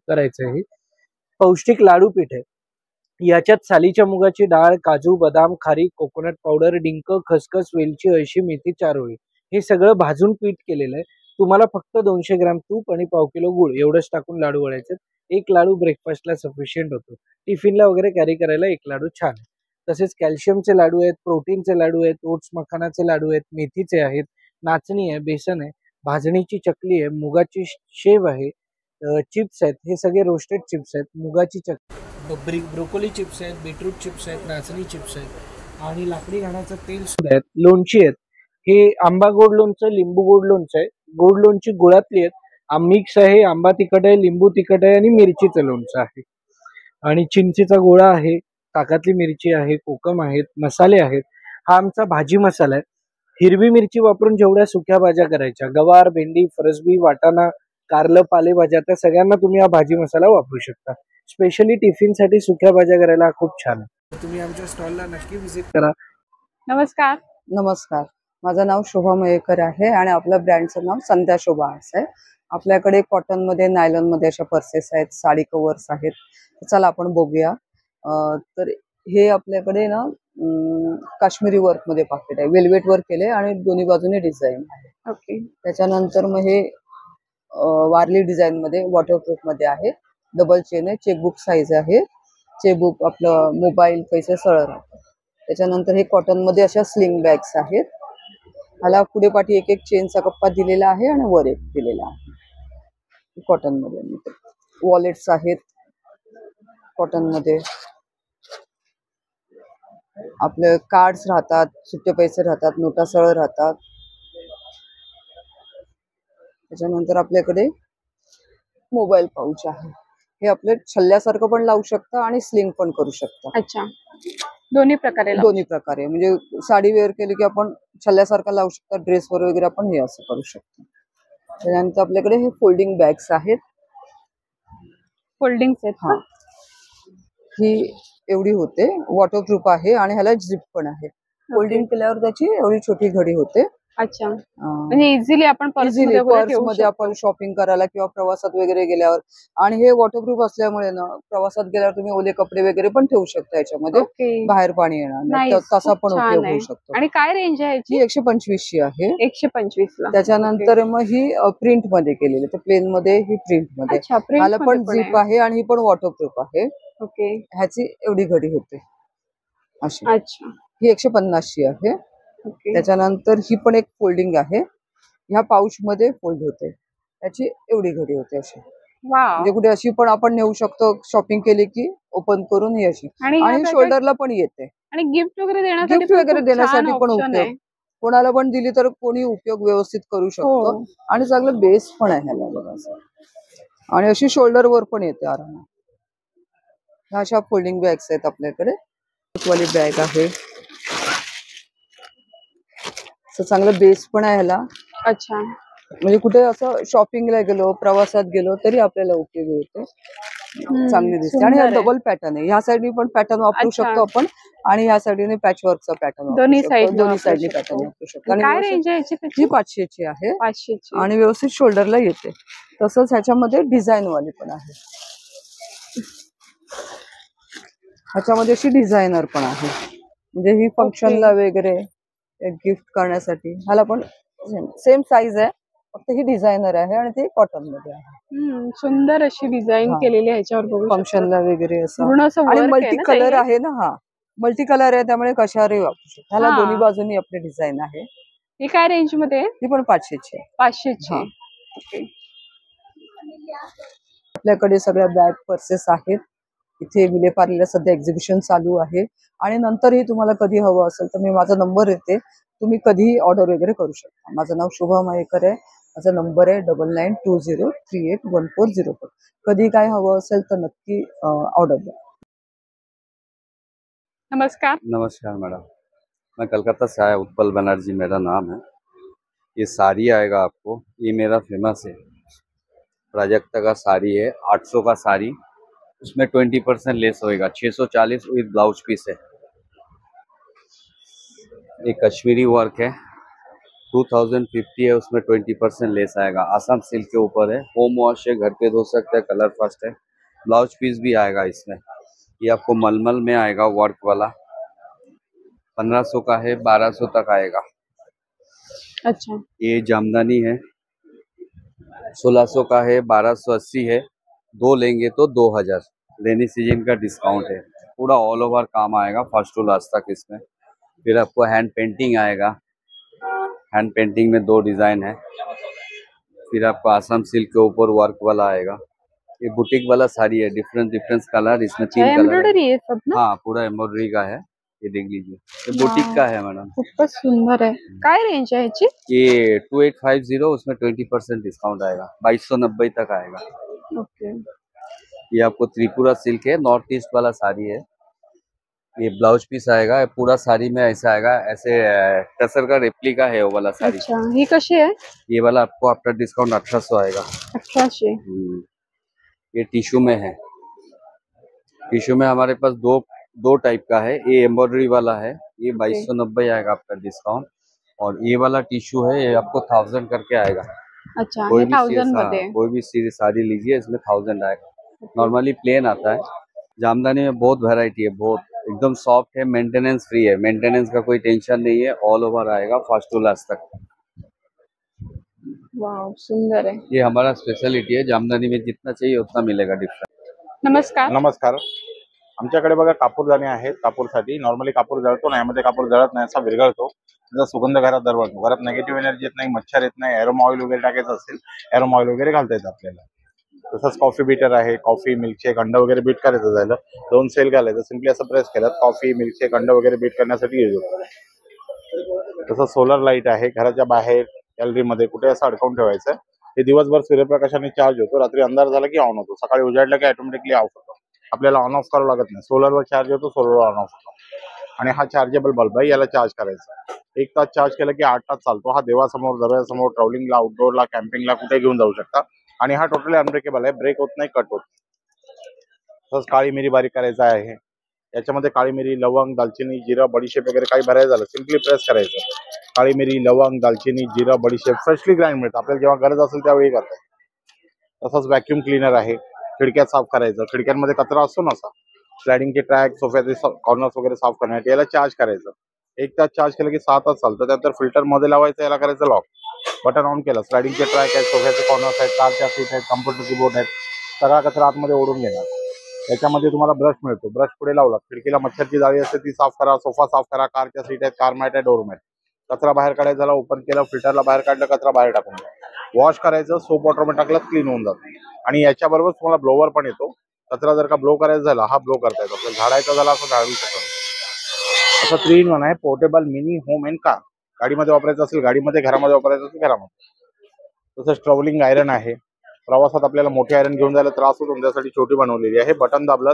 M: करायचं आहे. पौष्टिक लाडू पीठ आहे. याच्यात सालीच्या मुगाची डाळ, काजू, बदाम, खारीक, कोकोनट पावडर, डिंक, खसखस, वेलची, अळशी, मेथी, चारोळी हे सगळं भाजून पीठ केलेलं आहे. तुम्हाला फक्त 200 ग्रॅम तूप आणि पाव किलो गुळ एवढंच टाकून लाडू वळायचे. एक लाडू ब्रेकफास्टला सफिशियंट होतो. टिफिनला वगैरे कॅरी करायला एक लाडू छान आहे. तसेच कॅल्शियमचे लाडू आहेत, प्रोटीनचे लाडू आहेत, ओट्स मखानाचे लाडू आहेत, मेथीचे आहेत, नाचणी आहे, बेसन आहे, भाजणीची चकली आहे, मुगाची शेव आहे, चिप्स आहेत, हे सगळे रोस्टेड चिप्स आहेत, मुगाची चकली, ब्रोकोली चिप्स आहेत, बीटरूट चिप्स आहेत, नाचणी चिप्स आहेत आणि लाकडी घाण्याचं तेल सुद्धा आहेत, लोणची आहेत. हे आंबा गोड लोणचं, लिंबू गोड लोणचं आहे. गोड लोणची गुळातली आहेत, मिक्स आहे, आंबा तिखट आहे, लिंबू तिखट आहे आणि मिरचीचं लोणचं आहे आणि चिंचेचा गोळा आहे, ताकातली मिरची आहे, कोकम आहेत, मसाले आहेत. हा आमचा भाजी मसाला आहे. हिरवी मिरची वापरून जेवढ्या सुक्या भाज्या करायच्या, गवार, भेंडी, फरसबी, वाटाणा, कारलं, पालेभाज्या, त्या सगळ्यांना तुम्ही हा भाजी मसाला वापरू शकता. स्पेशली टिफिनसाठी सुक्या भाज्या करायला खूप छान आहे. तुम्ही आमच्या स्टॉलला नक्की व्हिजिट करा.
F: नमस्कार.
N: नमस्कार, माझं नाव शोभा मयेकर आहे आणि आपलं ब्रँडचं नाव संध्या शोभा आर्ट्स आहे. आपल्याकडे कॉटनमध्ये, नायलॉनमध्ये अशा पर्सेस आहेत, साडी कवर्स आहेत. चला आपण बघूया. तर हे आपल्याकडे ना काश्मीरी वर्कमध्ये पाकिट आहे, वेल्वेट वर्क केले आणि दोन्ही बाजूने डिझाईन आहे.
F: ओके.
N: त्याच्यानंतर मग हे वारली डिझाईनमध्ये वॉटरप्रूफमध्ये आहे, डबल चेन आहे, चेकबुक साईज आहे, चेकबुक आपलं मोबाईल पैसे सरळ राहतात. त्याच्यानंतर हे कॉटनमध्ये अशा स्लिंग बॅग्स आहेत. ह्याला पुढे पाठी एक एक चेनचा कप्पा दिलेला आहे आणि वर एक दिलेला आहे. कॉटनमध्ये वॉलेट्स आहेत, कॉटनमध्ये आपले कार्ड्स राहतात, सुट्टे पैसे राहतात, नोटा सरळ राहतात. त्याच्यानंतर आपल्याकडे मोबाईल पाऊच आहे. हे आपले छल्ल्यासारखं पण लावू शकता आणि स्लिंग पण करू शकता.
F: अच्छा, दोन्ही प्रकारे
N: म्हणजे साडी वेअर केली की आपण छल्ल्यासारखा लावू शकता, ड्रेसवर वगैरे आपण हे असं करू शकतो. त्यानंतर आपल्याकडे हे फोल्डिंग बॅग्स आहेत.
F: Folding set.
N: हा, ही एवढी होते, वॉटरप्रूफ आहे आणि ह्याला झिप पण आहे. फोल्डिंग केल्यावर त्याची एवढी छोटी घडी होते.
F: अच्छा, म्हणजे इझिली आपण
N: पर्समध्ये आपण शॉपिंग करायला किंवा प्रवासात वगैरे गेल्यावर. आणि हे वॉटरप्रूफ असल्यामुळे ना प्रवासात गेल्यावर तुम्ही ओले कपडे वगैरे पण ठेवू शकता याच्यामध्ये, बाहेर पाणी येणार नाही, तसा पण उपयोग होऊ शकतो.
F: आणि काय रेंज आहे
N: ही 125 ची आहे.
F: 125 ला.
N: त्याच्यानंतर मग ही प्रिंट मध्ये केलेली, तर प्लेन मध्ये, ही प्रिंट मध्ये. ह्याला पण झिप आहे आणि ही पण वॉटरप्रूफ आहे.
F: ओके.
N: ह्याची एवढी घडी होते अशी.
F: अच्छा,
N: ही 150 ची आहे. त्याच्यानंतर ही पण एक फोल्डिंग आहे, ह्या पाऊच मध्ये फोल्ड होते, त्याची एवढी घडी होते अशी. म्हणजे कुठे अशी पण आपण नेऊ शकतो, शॉपिंग केली की ओपन करून ही अशी. आणि शोल्डरला पण येते.
F: आणि गिफ्ट वगैरे देण्यासाठी
N: पण उपयोग, कोणाला पण दिली तर कोणी उपयोग व्यवस्थित करू शकतो. आणि चांगलं बेस पण आहे ह्याला बघा. आणि अशी शोल्डर वर पण येते आरामात. ह्या अशा फोल्डिंग बॅग्स आहेत आपल्याकडे. वाली बॅग आहे, चांगलं बेस पण आहे ह्याला.
F: अच्छा,
N: म्हणजे कुठे असं शॉपिंगला गेलो, प्रवासात गेलो तरी आपल्याला उपयोगी होते, चांगली दिसते. आणि हा डबल पॅटर्न आहे, ह्या साईडनी पण पॅटर्न वापरू शकतो आपण आणि ह्या साईडने पॅचवर्कचा पॅटर्न, दोन्ही साईडनी पॅटर्न वापरू शकतो. आणि ही 500 ची आहे आणि व्यवस्थित शोल्डरला येते. तसंच ह्याच्यामध्ये डिझाईन वाली पण आहे, ह्याच्यामध्ये अशी डिझायनर पण आहे, म्हणजे ही फंक्शनला वगैरे गिफ्ट करण्यासाठी. ह्याला पण सेम साईज आहे, फक्त ही डिझायनर आहे आणि ती कॉटन मध्ये आहे.
F: सुंदर अशी डिझाईन केलेली आहे ह्याच्यावर,
N: फंक्शनला वगैरे असं. आणि मल्टी कलर आहे ना, हा मल्टी कलर आहे त्यामुळे कशावरही वापरू शकतो. ह्याला दोन्ही बाजूनी आपले डिझाईन आहे.
F: ही काय रेंज मध्ये?
N: ही पण 500 ची आहे.
F: 500 ची.
N: आपल्याकडे सगळ्या बॅग पर्सेस आहेत. इथे विलेपार्लेला सध्या एक्झिबिशन चालू आहे आणि नंतरही तुम्हाला कधी हवं असेल तर मी माझा नंबर येते, तुम्ही कधीही ऑर्डर वगैरे करू शकता. माझं नाव शोभा मयेकर आहे, माझा नंबर आहे 9920381404. कधी काय हवं असेल तर नक्की ऑर्डर द्या.
F: नमस्कार.
O: नमस्कार मैडम, मैं कलकत्ता से आया, उत्पल बनर्जी मेरा नाम है। ये साड़ी आएगा आपको, ये मेरा फेमस है, प्राजक्ता का साड़ी है, 800 का साड़ी, उसमें 20% लेस होएगा, 640 विद ब्लाउज पीस है। ये कश्मीरी वर्क है, 2050 है, उसमें 20% लेस आएगा, आसाम सिल्क के ऊपर है, होम वॉश है, घर पे धो सकते हैं, कलर फर्स्ट है, ब्लाउज पीस भी आएगा इसमें। ये आपको मलमल में आएगा वर्क वाला, 1500 का है, 1200 तक आएगा।
F: अच्छा,
O: ये जामदानी है, 1600 का है, 1280 है, 2 लेंगे तो 2000। रेनी सीजन का डिस्काउंट है। पूरा ऑल ओवर काम आएगा फर्स्ट टू लास्ट तक इसमें। फिर आपको हैंड पेंटिंग आएगा, हैंड पेंटिंग में 2 डिजाइन है। फिर आपको आसम सिल्क के ऊपर वर्क वाला आएगा। ये बुटीक वाला साड़ी है, डिफरेंट कलर, इसमें 3 कलर
F: एम्ब्रॉयडरी है सब ना?
O: हाँ, पूरा एम्ब्रॉयडरी का है। ये देख लीजिए, ये बुटीक का है मैडम।
F: खूपच सुंदर है। काय रेंज आहे याची?
O: ये 2850, उसमें 20% डिस्काउंट आएगा, 2290 तक आएगा।
F: ओके,
O: ये आपको त्रिपुरा सिल्क है, नॉर्थ ईस्ट वाला साड़ी है। ये ब्लाउज पीस आएगा, पूरा साड़ी में ऐसा आएगा, ऐसे टसर का रेप्लिका है वो वाला साड़ी।
F: अच्छा, ही कशी आहे?
O: ये वाला आपको आफ्टर डिस्काउंट 1800 आएगा।
F: 1800।
O: ये टिश्यू में है। टिश्यू में हमारे पास दो टाइप का है। ये एम्ब्रॉयडरी वाला है, ये 2290 आएगा आफ्टर डिस्काउंट। और ये वाला टिश्यू है, ये आपको 1000 करके आएगा।
F: अच्छा,
O: कोई
F: हे
O: भी
F: 1000 मध्ये।
O: कोई भी साड़ी लीजिए, इसमें 1000 आएगा। नॉर्मली प्लेन आता है। जामदानी में बहुत वैरायटी है, बहुत एकदम सॉफ्ट है, मेंटेनेंस फ्री है, मेंटेनेंस का कोई टेंशन नहीं है, ऑल ओवर आएगा फर्स्ट टू लास्ट तक।
F: वाव, सुंदर है।
O: ये हमारा स्पेशलिटी है, जामदानी में जितना चाहिए उतना मिलेगा डिफरंट।
F: नमस्कार।
P: नमस्कार, आमच्याकडे बघा कापूरदाणे आहेत। कापूरसाठी नॉर्मली कापूर जळतो ना, यामध्ये कापूर जळत नाही, असा विरघळतो, त्याचा सुगंध घरात दरवळतो, घरात निगेटिव्ह एनर्जी येत नाही, मच्छर येत नाही। एरोमा ऑइल वगैरे टाकायचं असेल, एरोमा ऑइल वगैरे घालता येतं आपल्याला। तसंच कॉफी बीटर आहे, कॉफी मिल्कशेक अंड वगैरे बीट करायचं झालं, 2 सेल घालायचं, सिम्पली असं प्रेस केलं, कॉफी मिल्कशेक अंड वगैरे बीट करण्यासाठी यूज होतं। तसं सोलर लाईट आहे, घराच्या बाहेर गॅलरीमध्ये कुठे असं अडकवून ठेवायचं। हे दिवसभर सूर्यप्रकाशाने चार्ज होतो, रात्री अंधार झाला की ऑन होतो, सकाळी उजाडलं की ऑटोमॅटिकली ऑफ होतो, आपल्याला ऑन ऑफ करावं लागत नाही। सोलरवर चार्ज होतो, सोलरवर ऑन ऑफ होतो। आणि हा चार्जेबल बल्ब आहे, याला चार्ज करायचा। 1 तास चार्ज केलं की 8 तास चालतो। हा देवासमोर, दरवाजासमोर, ट्रॅव्हलिंगला, आउटडोअरला, कॅम्पिंगला कुठे घेऊन जाऊ शकता। आणि हा टोटली अनब्रेकेबल आहे, ब्रेक होत नाही, कट होत। तसंच काळी मिरी बारीक करायचा आहे, याच्यामध्ये काळी मिरी, लवंग, दालचिनी, जिरा, बडीशेप वगैरे काही भरायचं झालं, सिम्पली प्रेस करायचं। काळी मिरी, लवंग, दालचिनी, जिरा, बडीशेप फ्रेशली ग्राइंड मिळतं, आपल्याला जेव्हा गरज असेल त्यावेळी करता येतं। तसंच व्हॅक्यूम क्लीनर आहे, खिडक्या साफ करायचं, खिडक्यांमध्ये कचरा असतो ना, असा स्लायडिंगचे ट्रॅक, सोफ्याचे कॉर्नर्स वगैरे साफ करण्यासाठी याला चार्ज करायचं। 1 तास चार्ज केलं की 6 तास चालतं। त्यानंतर फिल्टर मध्ये लावायचं, याला करायचं लॉक, बटन ऑन केलं, स्लायडिंगचे ट्रॅक आहेत, सोफ्याचे कॉर्नर्स आहेत, कारच्या सीट आहेत, कम्प्युटर कीबोर्ड आहेत, सगळा कचरा आतमध्ये ओढून घेणार। याच्यामध्ये तुम्हाला ब्रश मिळतो, ब्रश पुढे लावला, खिडकीला मच्छरची जाळी असते ती साफ करा, सोफा साफ करा, कारच्या सीट आहेत, कार मॅट आहे, डोर मॅट, कचरा बाहेर काढायचा झाला, ओपन केलं, फिल्टरला बाहेर काढलं, कचरा बाहेर टाकून द्या, वॉश करायचं, सोप वॉटरमध्ये टाकलं, क्लीन होऊन जातं। आणि याच्याबरोबर तुम्हाला ब्लोवर पण येतो, कचरा जर का ब्लो करायचा झाला, हा ब्लो करता येतो, आपल्याला झाडायचा झाला असं झाडू शकतो। असं 3 in 1 आहे, portable, mini, home and car. गाडीमध्ये वापरायचं असेल गाडीमध्ये, घरामध्ये वापरायचं असेल घरामध्ये। तसंच ट्रॅव्हलिंग आयरन आहे, प्रवासात आपल्याला मोठी आयरन घेऊन जायला त्रास होतो, त्यासाठी छोटी बनवलेली आहे। बटन दाबलं,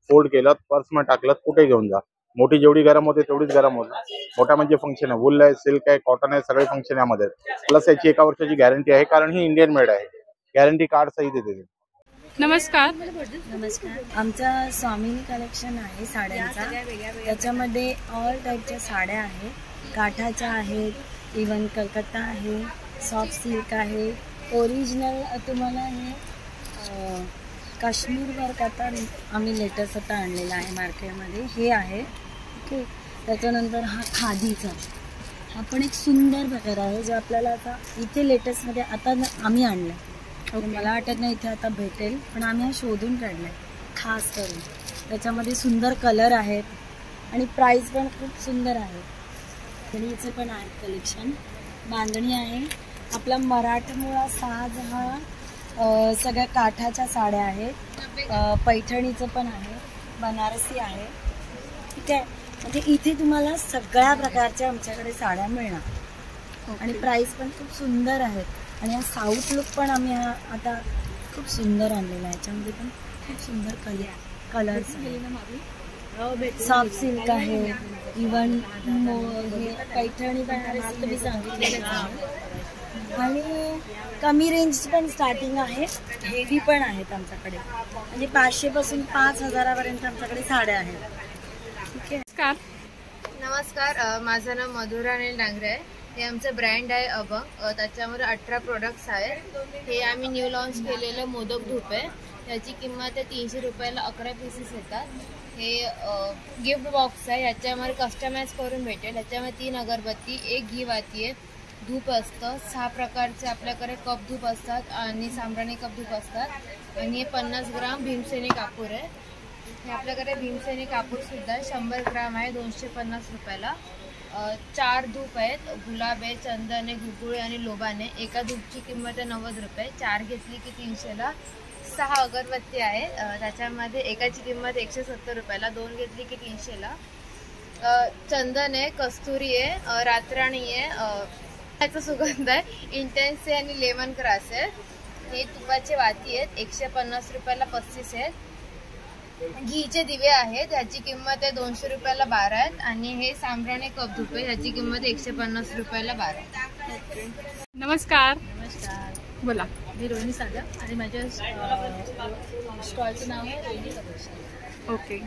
P: फोल्ड केलं, पर्समध्ये टाकलं, कुठे घेऊन जा। मोठी जेवढी गरम होते तेवढीच गरम होते। मोठा म्हणजे फंक्शन आहे, वूल आहे, सिल्क आहे, कॉटन आहे, सगळे फंक्शन यामध्ये। प्लस याची 1 वर्षाची गॅरंटी आहे, कारण ही इंडियन मेड आहे, गॅरंटी कार्ड सहित येते।
F: नमस्कार।
C: नमस्कार, आमचा स्वामिनी कलेक्शन आहे साड्यांचा, त्याच्यामध्ये ऑल टाईपच्या साड्या आहेत, काठाच्या आहेत, इवन कलकत्ता आहे, सॉफ्ट सिल्क आहे, ओरिजिनल तुम्हाला हे काश्मीर वर्क आता आम्ही लेटेस्ट आता आणलेला आहे मार्केटमध्ये, हे आहे। ओके, त्याच्यानंतर हा खादीचा, हा पण एक सुंदर प्रकार आहे जो आपल्याला आता इथे लेटेस्टमध्ये आता आम्ही आणला आहे। मला वाटत नाही इथे आता भेटेल, पण आम्ही हा शोधून काढला आहे खास करून। त्याच्यामध्ये सुंदर कलर आहेत आणि प्राईस पण खूप सुंदर आहे। बांधणीचं पण आहे कलेक्शन, बांधणी आहे, आपला मराठमोळा साज हा सगळ्या काठाच्या साड्या आहेत, पैठणीचं पण आहे, बनारसी आहे, ठीक आहे। म्हणजे इथे तुम्हाला सगळ्या प्रकारच्या आमच्याकडे साड्या मिळणार आणि प्राईस पण खूप सुंदर आहेत। आणि हा साऊथ लुक पण आम्ही आता खूप सुंदर आणलेला आहे, याच्यामध्ये पण खूप सुंदर कलर्स आहेत, सॉफ्ट सिल्क आहे, इवन हे पैठणी बनारसी तुम्ही सांगितलेलंच आहे। आणि कमी रेंज पण स्टार्टिंग आहे, हेवी पण आहेत आमच्याकडे, म्हणजे 500 पासून 5000 आमच्याकडे साड्या आहेत, ठीक आहे।
B: नमस्कार, माझं नाव मधुरा अनिल डांगरे आहे, हे आमचं ब्रँड आहे अभंग, त्याच्यामध्ये 18 प्रोडक्ट्स आहेत। हे आम्ही न्यू लॉन्च केलेलं मोदक धूप आहे, याची किंमत आहे 300 रुपयाला 11 पीसेस येतात. हे गिफ्ट बॉक्स आहे, याच्यामध्ये कस्टमाइज करून भेटेल. याच्यामध्ये 3 अगरबत्ती, 1 घी वाती आहे, धूप असतं, 6 प्रकारचे आपल्याकडे कप धूप असतात आणि सांब्राणी कप धूप असतात आणि हे 50 ग्राम भीमसेनी कापूर आहे. हे आपल्याकडे भीमसेनी कापूरसुद्धा आहे, 100 ग्राम आहे, 250 रुपयाला. 4 धूप आहेत, गुलाब आहे, चंदन आहे, गुगुळे आणि लोबाने. एका धूपची किंमत आहे 90 रुपये, 4 घेतली की 300ला. 6 अगरबत्ती आहे, त्याच्यामध्ये एकाची किंमत 170 रुपयाला, 2 घेतली की 300ला. चंदन आहे, कस्तुरी आहे, रातराणी आहे, त्याचा सुगंध आहे, इंटेन्स आहे आणि लेमन ग्रास आहे. हे तुपाचे वाती आहेत, 150 रुपयाला 35 आहेत. घीचे दिवे आहेत, ह्याची किंमत आहे 200 रुपयाला 12 आहेत आणि हे सांब्राणी कप धूप आहे, ह्याची किंमत 150 रुपयाला 12 आहे.
F: नमस्कार.
A: नमस्कार,
F: बोला.
A: मी रोहिणी सागर आणि माझ्या स्टॉलचं नाव आहे रोहिणी कलेक्शन.
F: ओके.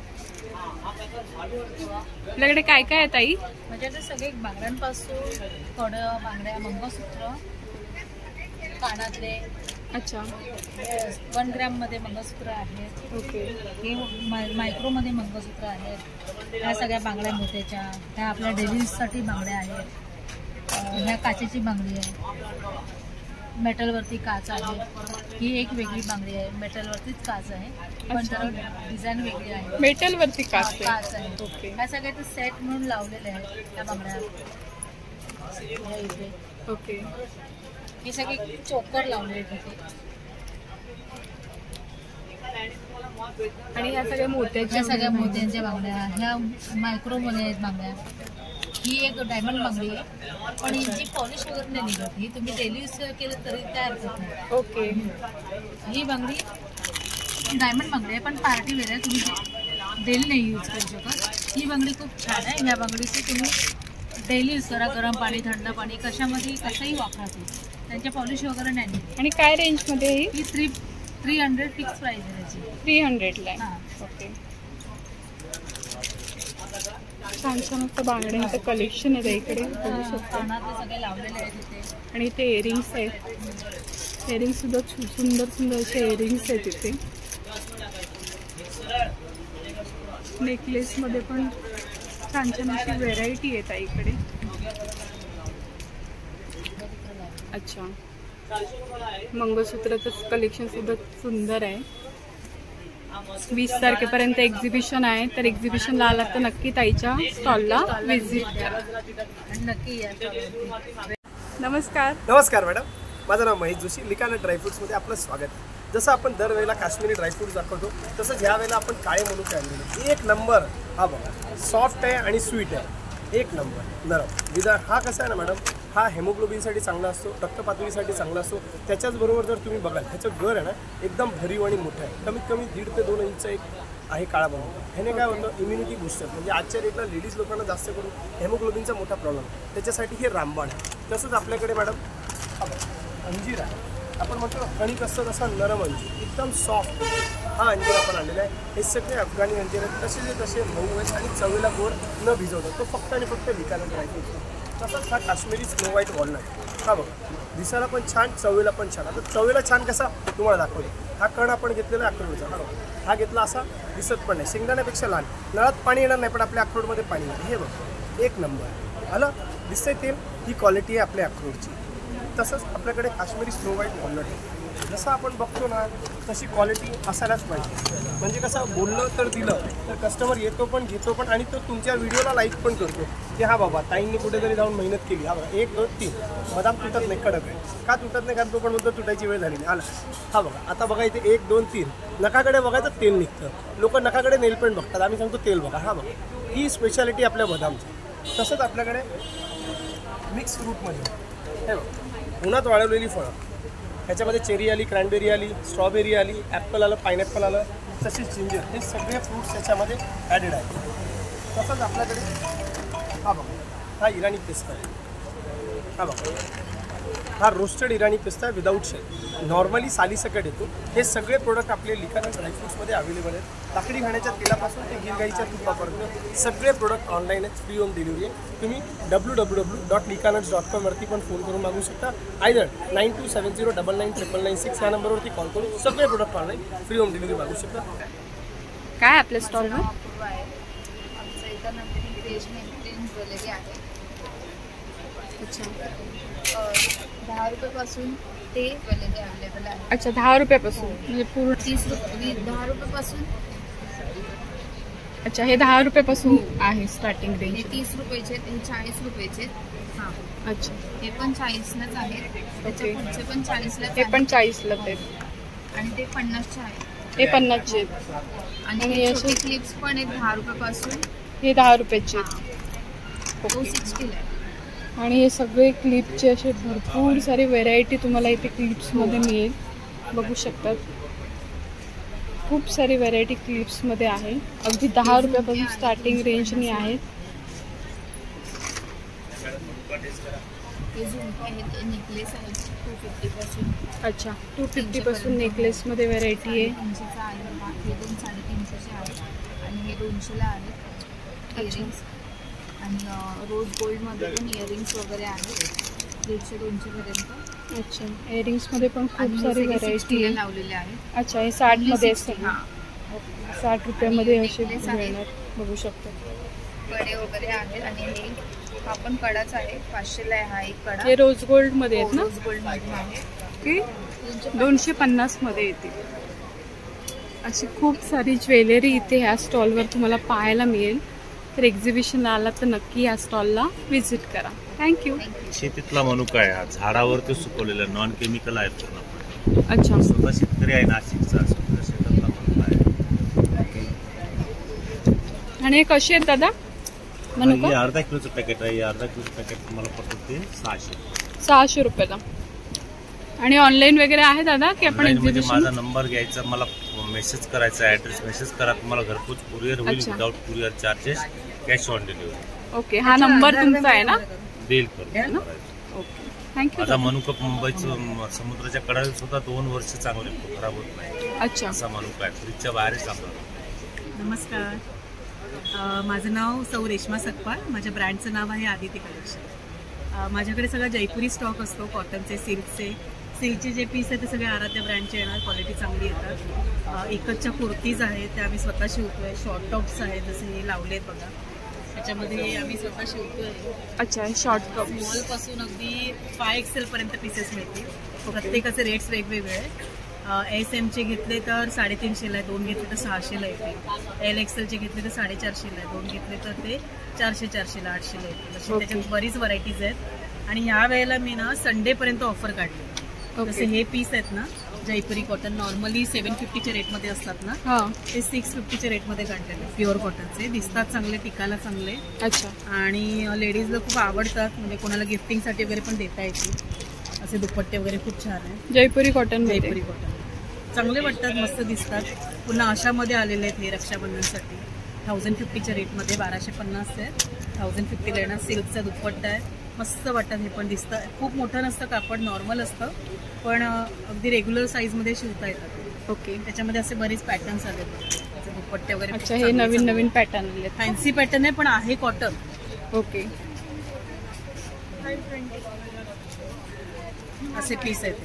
F: आपल्याकडे काय काय आहे ताई?
A: माझ्याकडे सगळे बांगड्यांपासून थोडं बांगड्या, मंगळसूत्र, कानातले.
F: अच्छा.
A: 1 ग्रॅममध्ये मंगळसूत्र आहेत.
F: ओके.
A: हे मायक्रोमध्ये मंगळसूत्र आहेत. ह्या सगळ्या बांगड्या मोत्याच्या, ह्या आपल्या डेली यूजसाठी बांगड्या आहेत. ह्या काचेची बांगडी आहे, मेटलवरती काच आहे. ही एक वेगळी बांगडी आहे, मेटलवरतीच काच आहे, पण जरा डिझाईन वेगळी आहे.
F: मेटलवरती काच
A: आहे. ओके. ह्या सगळ्या ते सेट म्हणून लावलेले आहेत त्या बांगड्या इथे.
F: ओके.
A: हे सगळे चोकर लावलेले तिथे
F: आणि ह्या सगळ्या मोत्याच्या,
A: सगळ्या मोत्यांच्या बांगड्या. ह्या मायक्रोमध्ये आहेत बांगड्या. ही एक डायमंड बांगडी आहे, पण हिची पॉलिश वगैरे नाही निघत. ही तुम्ही डेली यूज केलं तरी तयार होत नाही.
F: ओके.
A: ही बांगडी डायमंड बांगडी आहे, पण पार्टी वेअर आहे, तुम्ही डेली नाही यूज करू शकत. ही बांगडी खूप छान आहे. ह्या बांगडीचे तुम्ही डेली यूज करा, गरम पाणी, थंड पाणी, कशामध्ये कसंही वापरा. त्यांच्या पॉलिश वगैरे नाही.
F: आणि काय रेंजमध्ये
A: ही 300 फिक्स प्राइस आहे त्याची.
F: 300ला. ओके. छान छान असं बांगड्यांचं कलेक्शन आहे इकडे,
A: कानातले सगळे लावलेले आहेत इथे.
F: आणि ते इयरिंग्स आहेत, इयरिंग्स सुद्धा सुंदर सुंदर असे इयरिंग्स आहेत इथे. नेकलेसमध्ये पण छान छान अशी व्हेरायटी आहेत इकडे. अच्छा. मंगळसूत्राचं कलेक्शन सुद्धा सुंदर आहे. 20 तारखेपर्यंत एक्झिबिशन आहे, तर एक्झिबिशनला आला तर नक्की ताईच्या स्टॉलला व्हिजिट करा.
A: नक्की या.
F: नमस्कार.
Q: नमस्कार मॅडम, माझं नाव महेश जोशी. लिकाना ड्रायफ्रुट्समध्ये आपलं स्वागत आहे. जसं आपण दरवेळेला काश्मीरी ड्रायफ्रूट्स दाखवतो, तसंच ह्या वेळेला आपण काळे मनुके आणलेले. 1 नंबर. हा बघा, सॉफ्ट आहे आणि स्वीट आहे, 1 नंबर नरम विदार. हा कसा आहे ना मॅडम, हा हेमोग्लोबिनसाठी चांगला असतो, रक्तपातळीसाठी चांगला असतो. त्याच्याचबरोबर जर तुम्ही बघाल ह्याचं घर आहे ना एकदम भरीव आणि मोठं आहे. कमीत कमी 1.5 ते 2 इंच एक आहे काळा बनवतो. ह्याने काय होतं, इम्युनिटी बूस्टर. म्हणजे आजच्या डेटला लेडीज लोकांना जास्त करून हेमोग्लोबिनचा मोठा प्रॉब्लेम आहे, त्याच्यासाठी हे रामबाण आहे. तसंच आपल्याकडे मॅडम अंजीर आहे. आपण म्हणतो कणिक असतं तसा नरम अंजीर, एकदम सॉफ्ट. हा अंजीर आपण आणलेला आहे. हे सगळे अफगाणी अंजीर आहेत, तसे तसे मऊ आहेत आणि चवीला गोड न भिजवतात. तो फक्त आणि फक्त लिकाना ड्रायफ्रूट. तसंच हा काश्मीरी स्नो व्हाईट वॉलनट. हा बघा, दिसायला पण छान, चवीला पण छान. आता चवीला छान कसा तुम्हाला दाखवतो. हा कण आपण घेतलेला अक्रोडचा. हा बघा, हा घेतला असा दिसत पण नाही, शेंगदाण्यापेक्षा लहान. नळात पाणी येणार नाही, पण आपल्या अक्रोडमध्ये पाणी येणार. हे बघा, 1 नंबर आलं, दिसतंय तेल. ही क्वालिटी आहे आपल्या अक्रोडची. तसंच आपल्याकडे काश्मीरी स्नो व्हाईट वॉलनट आहे. जसं आपण बघतो ना तशी क्वालिटी असायलाच पाहिजे. म्हणजे कसं बोललं तर दिलं तर कस्टमर येतो पण, घेतो पण, आणि तो तुमच्या व्हिडिओला लाईक पण करतो की हा बाबा ताईंनी कुठेतरी जाऊन मेहनत केली. हा बघा, 1 2 3 बदाम तुटत नाही, कडक आहे. का तुटत नाही, कारण तो पण बोलतो तुटायची वेळ झाली नाही. आला. हा बघा, आता बघा इथे 1 2 3 नखाकडे बघायचं तेल निघतं. लोक नखाकडे नेल पेंट बघतात, आम्ही सांगतो तेल बघा. हा बघा, ही स्पेशालिटी आपल्या बदामची. तसंच आपल्याकडे मिक्स फ्रूटमध्ये हे बघा, उन्हात वाळवलेली फळं. ह्याच्यामध्ये चेरी आली, क्रॅनबेरी आली, स्ट्रॉबेरी आली, ॲपल आलं, पायनॅपल आलं, तसेच जिंजर. हे सगळे फ्रूट्स याच्यामध्ये ॲडेड आहेत. तसंच आपल्याकडे हा बघा, हा इराणी पेस्ट आहे. हा बघा, हा रोस्टेड इराणी पिस्ता विदाऊट शेल नॉर्मली सालीसकट येतो। हे सगळे प्रोडक्ट आपले लिकानट ड्रायफ्रुट्समध्ये अवेलेबल आहेत। लाकडी घाण्याच्या तेलापासून ते गिरगाईच्या तुपापर्यंत सगळे प्रोडक्ट ऑनलाईन आहेत, फ्री होम डिलिव्हरी आहे। तुम्ही www.likanats.com वरती पण फोन करून मागू शकता, आयदर 9270999996 या नंबरवरती कॉल करून सगळे product online free home delivery मागू शकता।
F: काय आपल्या स्टॉलवर
B: आमचं इथं नंतर व्हेज मेन ज्वेलरी आहे।
F: अच्छा
B: 10 रुपयापासून ते ज्वेलरी अवेलेबल आहे।
F: अच्छा 10 रुपयापासून म्हणजे पूर्ण
B: 30 रुपये 10 रुपयापासून।
F: अच्छा हे 10 रुपयापासून आहे स्टार्टिंग रेंज।
B: हे 30 रुपयाचे आहेत, हे 40 रुपयाचे आहेत। हां
F: अच्छा
B: हे पण 40लाच आहेत, त्याच्या पुढचे पण 40ला,
F: हे पण 40ला आहेत
B: आणि ते 50चे आहेत।
F: हे 50चे आहेत
B: आणि हे छोटे क्लिप्स पण आहेत 10 रुपयापासून,
F: हे 10 रुपयाचे आहेत।
B: 260 आहे।
F: आणि हे सगळे क्लिपचे असे भरपूर सारी व्हेरायटी तुम्हाला इथे क्लिप्समध्ये मिळेल, बघू शकतात। खूप सारी व्हेरायटी क्लिप्समध्ये आहे, अगदी 10 रुपयापासून स्टार्टिंग रेंजनी आहेत।
B: हे झुमके आहेत, नेकलेस आहेत 250 पासून।
F: अच्छा 250 पासून नेकलेसमध्ये व्हेरायटी आहे।
B: 300चा आहे, हे 2-350चे आहेत आणि हे 200ला आहेत इयरिंग्स। आणि रोज गोल्डमध्ये पण इयरिंग्स वगैरे आहेत 150-200 पर्यंत।
F: अच्छा इयरिंग्समध्ये पण खूप सारी व्हेरायटी
B: लावलेले आहेत।
F: अच्छा हे 60 मध्ये असतं, 60 रुपयामध्ये असे मिळणार, बघू शकतो।
B: कडे वगैरे आहेत आणि हे हा पण कडाच आहे, 500ला आहे हा एक कडा।
F: हे रोज गोल्ड मध्ये आहेत ना?
B: रोज गोल्ड मध्ये आहे
F: की 250 मध्ये येते। अशी खूप सारी ज्वेलरी इथे ह्या स्टॉलवर तुम्हाला पाहायला मिळेल, तर एक्झिबिशनला आला तर नक्की या स्टॉलला व्हिजिट करा। थँक्यू।
R: शेतीतला मनुका आहे, झाडावरती सुकवलेला नॉन केमिकल आहे पूर्ण।
F: अच्छा
R: स्वतः शेतकरी आहे नाशिकचा, स्वतः शेतातला मनुका आहे।
F: आणि हे कसे आहेत दादा मनुका?
R: हे अर्धा किलोचं पॅकेट आहे, अर्धा किलोचं पॅकेट तुम्हाला पडतं ते 600
F: रुपयाला। आणि ऑनलाईन वगैरे आहे दादा की आपण एक्झिबिशन?
R: माझा नंबर घ्यायचा, मला मेसेज करायचा, ऍड्रेस मेसेज करा, तुम्हाला घरपोच कुरिअर होईल without courier charges, cash on delivery.
F: Okay हा नंबर तुमचा आहे ना?
R: डील करू।
F: Okay thank you.
R: माझा मनुका मुंबईचं समुद्राच्या कडाला सुद्धा 2 वर्ष चांगले खराब होत नाही।
F: अच्छा
R: असा मनुका आहे, फ्रीजच्या बाहेरच सापडतो।
S: नमस्कार, माझं नाव सौ रेश्मा सकपाळ, माझ्या ब्रँडचं नाव आहे आदिती कलेक्शन। माझ्याकडे सगळा जयपुरी स्टॉक असतो, कॉटनचे, सिल्कचे जे पीस आहेत ते सगळे आराध्य ब्रँडचे येणार, क्वालिटी चांगली येतात। एकच्या कुर्तीज आहेत त्या आम्ही स्वतः शिवतोय, शॉर्ट टॉप्स आहेत जसे हे लावले आहेत बघा, त्याच्यामध्ये आम्ही स्वतः शिवतोय।
F: अच्छा शॉर्ट टॉप
S: स्मॉलपासून अगदी 5XL पर्यंत पीसेस मिळतील, प्रत्येकाचे रेट्स वेगवेगळे आहेत। SMचे घेतले तर 350ला आहे, 2 घेतले तर 600ला येतील। LXLचे घेतले तर 450ला आहे, 2 घेतले तर ते 400-400ला 800ला येतील। अशी त्याच्यात बरीच व्हरायटीज आहेत। आणि ह्या वेळेला मी ना संडेपर्यंत ऑफर काढली, जसे हे पीस आहेत ना जयपुरी कॉटन, नॉर्मली 750च्या रेटमध्ये असतात ना, ते 650च्या रेटमध्ये काढलेले, प्युअर कॉटनचे, दिसतात चांगले, टिकायला चांगले।
F: अच्छा
S: आणि लेडीजला खूप आवडतात, म्हणजे कोणाला गिफ्टिंगसाठी वगैरे पण देता येतील। असे दुपट्टे वगैरे खूप छान आहे,
F: जयपुरी कॉटन
S: चांगले वाटतात, मस्त दिसतात। पुन्हा अशामध्ये आलेले आहेत हे रक्षाबंधनसाठी 1050च्या रेटमध्ये, 1250 आहे, 1050ला येणार। सिल्कचा दुपट्टा आहे, मस्त वाटतात, हे पण दिसतं, खूप मोठं नसतं कापड, नॉर्मल असतं, पण अगदी रेग्युलर साईजमध्ये शिवता येतात। ओके त्याच्यामध्ये असे बरेच पॅटर्न्स आले, दुपट्टे वगैरे।
F: अच्छा हे नवीन नवीन पॅटर्न आले,
S: फॅन्सी पॅटर्न आहे पण आहे कॉटन।
F: ओके
S: असे पीस आहेत।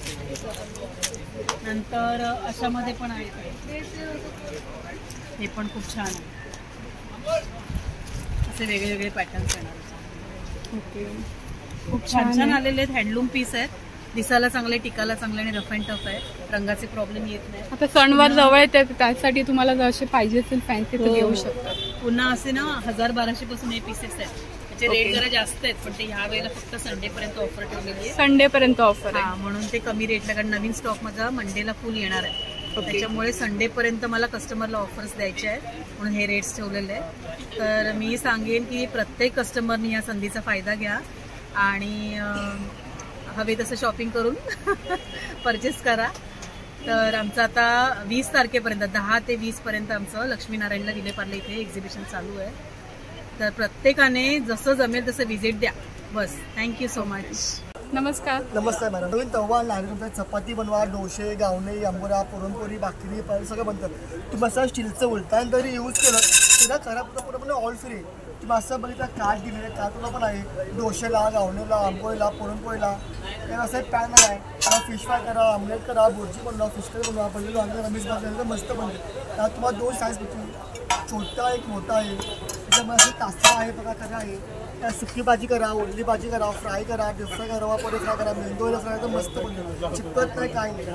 S: नंतर अशामध्ये पण आहेत, हे पण खूप छान आहे, असे वेगळे वेगळे पॅटर्न्स येणार।
F: ओके
S: खूप छान छान आलेले आहेत, हँडलूम पीस आहेत, दिसायला चांगले, टिकायला चांगले आणि रफ अँड टफ आहे, रंगाचे प्रॉब्लेम येत नाही।
F: आता सणवार जवळ येते, त्यासाठी तुम्हाला जसे पाहिजे असेल फॅन्सी तर घेऊ शकतात।
S: पुन्हा असे ना 1000-1200 पासून हे पीसेस आहेत, त्याचे रेट जरा जास्त आहेत, पण ते ह्या वेळेला फक्त संडे पर्यंत ऑफर ठेवलेली आहे।
F: संडे पर्यंत ऑफर आहे
S: म्हणून ते कमी रेटला, कारण नवीन स्टॉक माझा मंडेला फुल येणार आहे, त्याच्यामुळे संडे पर्यंत मला कस्टमरला ऑफर्स द्यायचे आहेत, म्हणून हे रेट्स ठेवलेले आहेत। तर मी सांगेन की प्रत्येक कस्टमरनी या संधीचा फायदा घ्या आणि हवे तसं शॉपिंग करून परचेस करा। तर आमचं आता 20 तारखेपर्यंत 10 ते 20 पर्यंत आमचं लक्ष्मीनारायणला विलेपार्ले इथे एक्झिबिशन चालू आहे, तर प्रत्येकाने जसं जमेल तसं व्हिजिट द्या बस। Thank you so much.
F: नमस्कार.
Q: नमस्कार मॅडम. नवीन तवा लहान तुमच्या चपाती बनवा, डोसे, गावणे, आंबोरा, पुरणपोळी, भाकरी, पाय सगळं बनतं. तुम्ही असं स्टीलचं उलटान जरी यूज केलं त्याला खराब पूर्णपणे ऑल फ्री. तुम्ही असं बघितलं काठ दिलेले काठला पण आहे, डोशेला, गावणेला, आंबोळीला, पुरणपोळीला. त्याला असं एक पॅन आहे, त्याला फिश फ्राय करा, ऑमलेट करा, भुर्जी बनवा, फिश करी बनवा, पहिले वांगे रमेश भाजले मस्त बनते. त्यात तुम्हाला 2 साईज भेटतील, छोटा एक मोठा आहे. त्याच्यामध्ये असं कास्ता आहे बघा, करा आहे. त्या सुकी भाजी करा, ओढली भाजी करा, फ्राय करा, डीप फ्राय करा, परत फ्राय करा, मेंदूला फ्राय करा, मस्त बनते. चिपकत नाही काय नाही.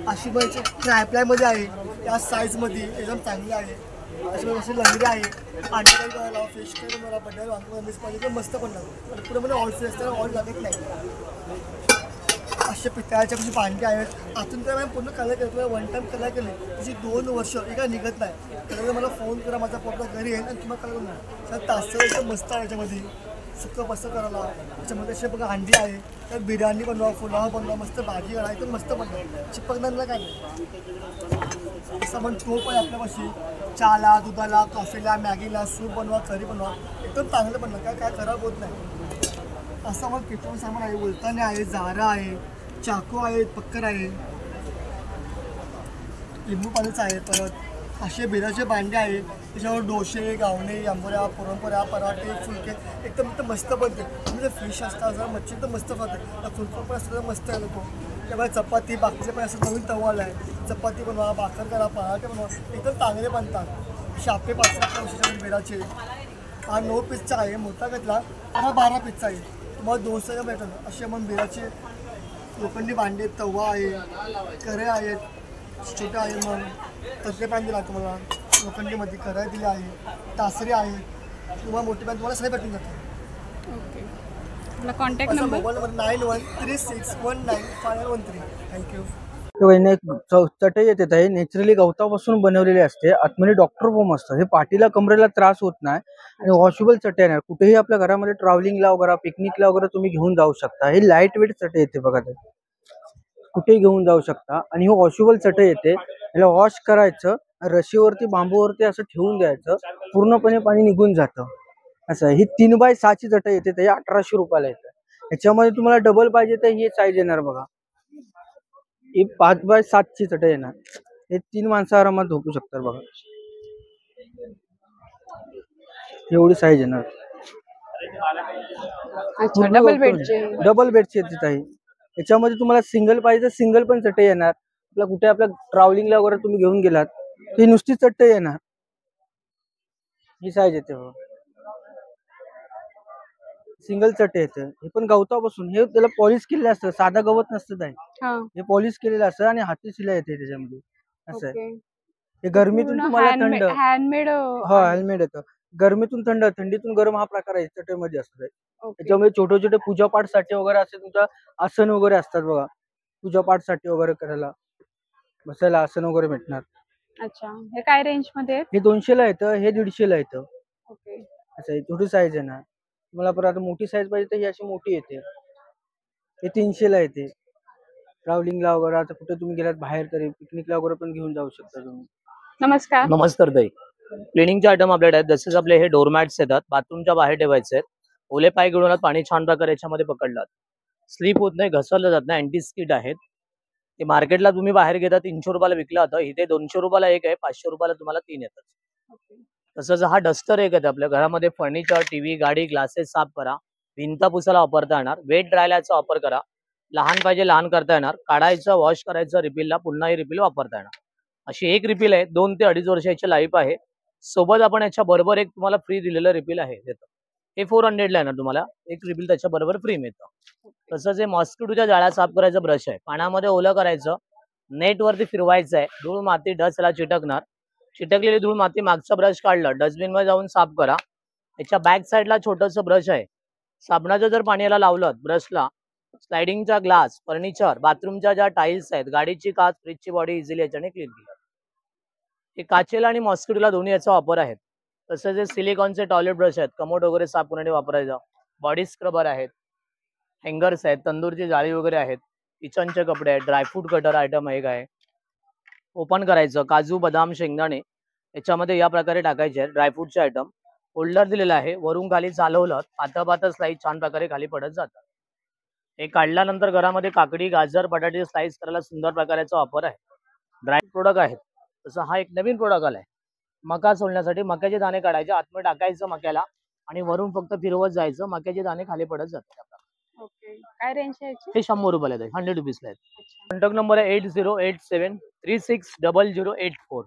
Q: अशी बघायची ट्रायप्लायमध्ये आहे, त्या साईजमध्ये एकदम चांगली आहे. अशी लंगडी आहे, अंडे काही करायला, फिश करी मला बटाटे वांगे रमेश भाजी मस्त बनतात. पुढे म्हणजे ऑल फ्री असताना ऑल लागत नाही. असे पितळाच्या कशी भांडी आहेत. आतून तर पूर्ण कलर केलं, 1 टाइम कलर केले त्याची 2 वर्ष एका निघत नाही. तर मला फोन करा, माझा पोटा घरी येईल आणि तुम्हाला कलर नाही. तर तासं एकदम मस्त आहे. याच्यामध्ये सुकं बसं करायला, त्याच्यामध्ये असे बघा अंडी आहे, तर बिर्याणी बनवा, पुलाव बनवा, मस्त भाजी करा, एकदम मस्त बनवा. चिपकणार काय नाही. असं पण टोप आहे आपल्यापाशी, चहाला, दुधाला, कॉफीला, मॅगीला, सूप बनवा, करी बनवा, एकदम चांगलं बनवा. काय काय खराब होत नाही. असं मग किचन सामान आहे, उलताने आहे, झारा आहे, चाकू आहे, पक्कर आहे, लिंबू पाणीचं आहे. परत असे बिराचे भांडे आहे, त्याच्यावर डोसे, गावणे, आंबोऱ्या, पुरणपोळ्या, पराठे, फुलके एकदम मस्त बनते. म्हणजे फिश असतात, जरा मच्छी तर मस्त बनते, फुलकं पण असतं मस्त आहे. लोक त्यामुळे चपाती, बाकीचे पण असं नवीन तवा आला आहे, चपाती बनवा, भाकर करा, पराठे बनवा, एकदम चांगले बनतात. शापे 5 बिराचे. हा 9 पीसचा आहे, मोठा घेतला हा 12 पीसचा आहे. तुम्हाला 200 भेटेल. असे मग बिराचे लोखंडी भांडे, तवा आहे, करे आहेत, छोटे आहे. मग तसले पॅन दिला तुम्हाला लोखंडीमध्ये, कऱ्या दिल्या आहे, तासरे आहे. तुम्हाला मोठी पॅन तुम्हाला सगळे भेटून जाते.
F: ओके. आपला contact number
Q: mobile number 9136195113. Thank you.
M: चटई येते आहे, नॅचरली गवतापासून बनवलेली असते. आतमध्ये डॉक्टर फोम असतं. हे पाठीला कमरेला त्रास होत नाही आणि वॉशेबल चटई आहे. कुठेही आपल्या घरामध्ये ट्रॅव्हलिंगला वगैरे, पिकनिकला वगैरे तुम्ही घेऊन जाऊ शकता. हे लाईट वेट चटई येते बघा, ते कुठेही घेऊन जाऊ शकता. आणि ही वॉशेबल चटई येते. याला वॉश करायचं, रशीवरती, बांबूवरती असं ठेवून द्यायचं, पूर्णपणे पाणी निघून जातं. असं ही 3x6ची चटई येते, ते 1800 रुपयाला येतं. याच्यामध्ये तुम्हाला डबल पाहिजे तर ही साईज येणार बघा, ही 5x7ची चटई येणार. हे 3 माणसं आरामात झोपू शकतात बघा, एवढी साईज येणार. डबल बेडची येते ताई. याच्यामध्ये तुम्हाला सिंगल पाहिजे तर सिंगल पण चटई येणार. आपल्या कुठे आपल्या ट्रॅव्हलिंगला वगैरे तुम्ही घेऊन गेलात ती नुसती चटई येणार. ही साईज येते बघा, सिंगल चटई येते. हे पण गवतापासून, हे त्याला पॉलिश केलेलं असतं, साधा गवत नसतं ताई. हे पॉलिश केलेलं असतं आणि हाती शिलाई येते त्याच्यामध्ये. असं आहे. हे गरमीतून तुम्हाला थंड,
F: हँडमेड
M: हँडमेड येतं. गरमीतून थंड, थंडीतून गरम हा प्रकार आहे चटईमध्ये असतो. त्याच्यामध्ये छोटे छोटे पूजापाठ साठी वगैरे असे तुमच्या आसन वगैरे असतात बघा, पूजापाठ साठी वगैरे करायला, बसायला आसन वगैरे भेटणार.
F: अच्छा. हे काय रेंज मध्ये?
M: हे 200ला येतं, हे 150ला येतं.
F: ओके.
M: असं छोटी साईज आहे ना. तुम्हाला परत मोठी साईज पाहिजे तर ही अशी मोठी येते, हे 300ला येते. ट्रॅव्हलिंगला वगैरे, आता कुठे तुम्ही गेलात बाहेर तरी पिकनिकला वगैरे पण घेऊन जाऊ शकता तुम्ही.
F: नमस्कार.
T: नमस्कार ताई. क्लिनिंगचे आयटम आपल्याकडे आहेत. जसेच आपले हे डोरमॅट्स येतात, बाथरूमच्या बाहेर ठेवायचे आहेत. ओले पाय गिळून पाणी छान प्रकारे याच्यामध्ये पकडलात, स्लिप होत नाही, घसरलं जात नाही, अँटी स्किड आहेत. ते मार्केटला तुम्ही बाहेर घेता 300 रुपयाला विकलं होतं, इथे 200 रुपयाला एक आहे, 500 रुपयाला तुम्हाला 3 येतात. तसंच हा डस्टर एक आहे. आपल्या घरामध्ये फर्निचर, टीव्ही, गाडी, ग्लासेस साफ करा, भिंत पुसायला वापरता येणार. वेट ड्रायरचा वापर करा, लहान पाहिजे लहान करता येणार, काढायचं, वॉश करायचं, रिपीलला पुन्हा ही रिपील वापरता येणार. अशी एक रिपील आहे, 2 ते 2.5 वर्षाची लाईफ आहे. सोबत आपण याच्या बरोबर एक तुम्हाला फ्री दिलेलं रिपील आहे देतो. हे 400ला येणार, तुम्हाला एक रिपील त्याच्या बरोबर फ्री मिळतं. तसंच हे मॉस्किटोच्या जाळ्या साफ करायचा ब्रश आहे, पाण्यामध्ये ओलं करायचं, नेट वरती फिरवायचं आहे, धूळ माती डस्ट याला चिटकणार. चिटकलेली धूळ माती मागचा ब्रश काढलं, डस्टबिन मध्ये जाऊन साफ करा. याच्या बॅक साईडला छोटंसं ब्रश आहे, साबणाचं जर पाणी याला लावलं ब्रशला, स्लायडिंगचा ग्लास, फर्निचर, बाथरूमच्या ज्या टाईल्स आहेत, गाडीची काच, फ्रीजची बॉडी इझिली याच्याने क्लीन केली. हे काचेला आणि मॉस्किटोला दोन्ही याचा वापर आहे. तसेच हे सिलिकॉनचे टॉयलेट ब्रश आहेत, कमोड वगैरे साफ करण्यासाठी वापरायचं. बॉडी स्क्रबर आहेत, हँगर्स आहेत, तंदूरची जाळी वगैरे आहेत, किचनचे कपडे आहेत, ड्रायफ्रूट कटर आयटम एक आहे. ओपन करायचं, काजू, बदाम, शेंगदाणे याच्यामध्ये या प्रकारे टाकायचे आहेत. ड्रायफ्रूटचे आयटम, होल्डर दिलेला आहे, वरून खाली चालवलं पातळ पातळ स्लाइस छान प्रकारे खाली पडत जातात. हे काढल्यानंतर घरामध्ये काकडी, गाजर, बटाटे स्लाइस करायला सुंदर प्रकारचा वापर आहे. ड्राय प्रोडक्ट आहेत. तसं हा एक नवीन प्रोडक्ट आलाय मका सोलण्यासाठी. मक्याचे दाणे काढायचे, आतमध्ये टाकायचं मक्याला आणि वरून फक्त फिरवत जायचं, मक्याचे दाणे खाली पडत जातात.
F: ओके, काय रेंज आहे याची?
T: हे 100 रुपयाला आहे, 100 रुपीजला आहे. कॉन्टॅक्ट नंबर आहे 8087360084.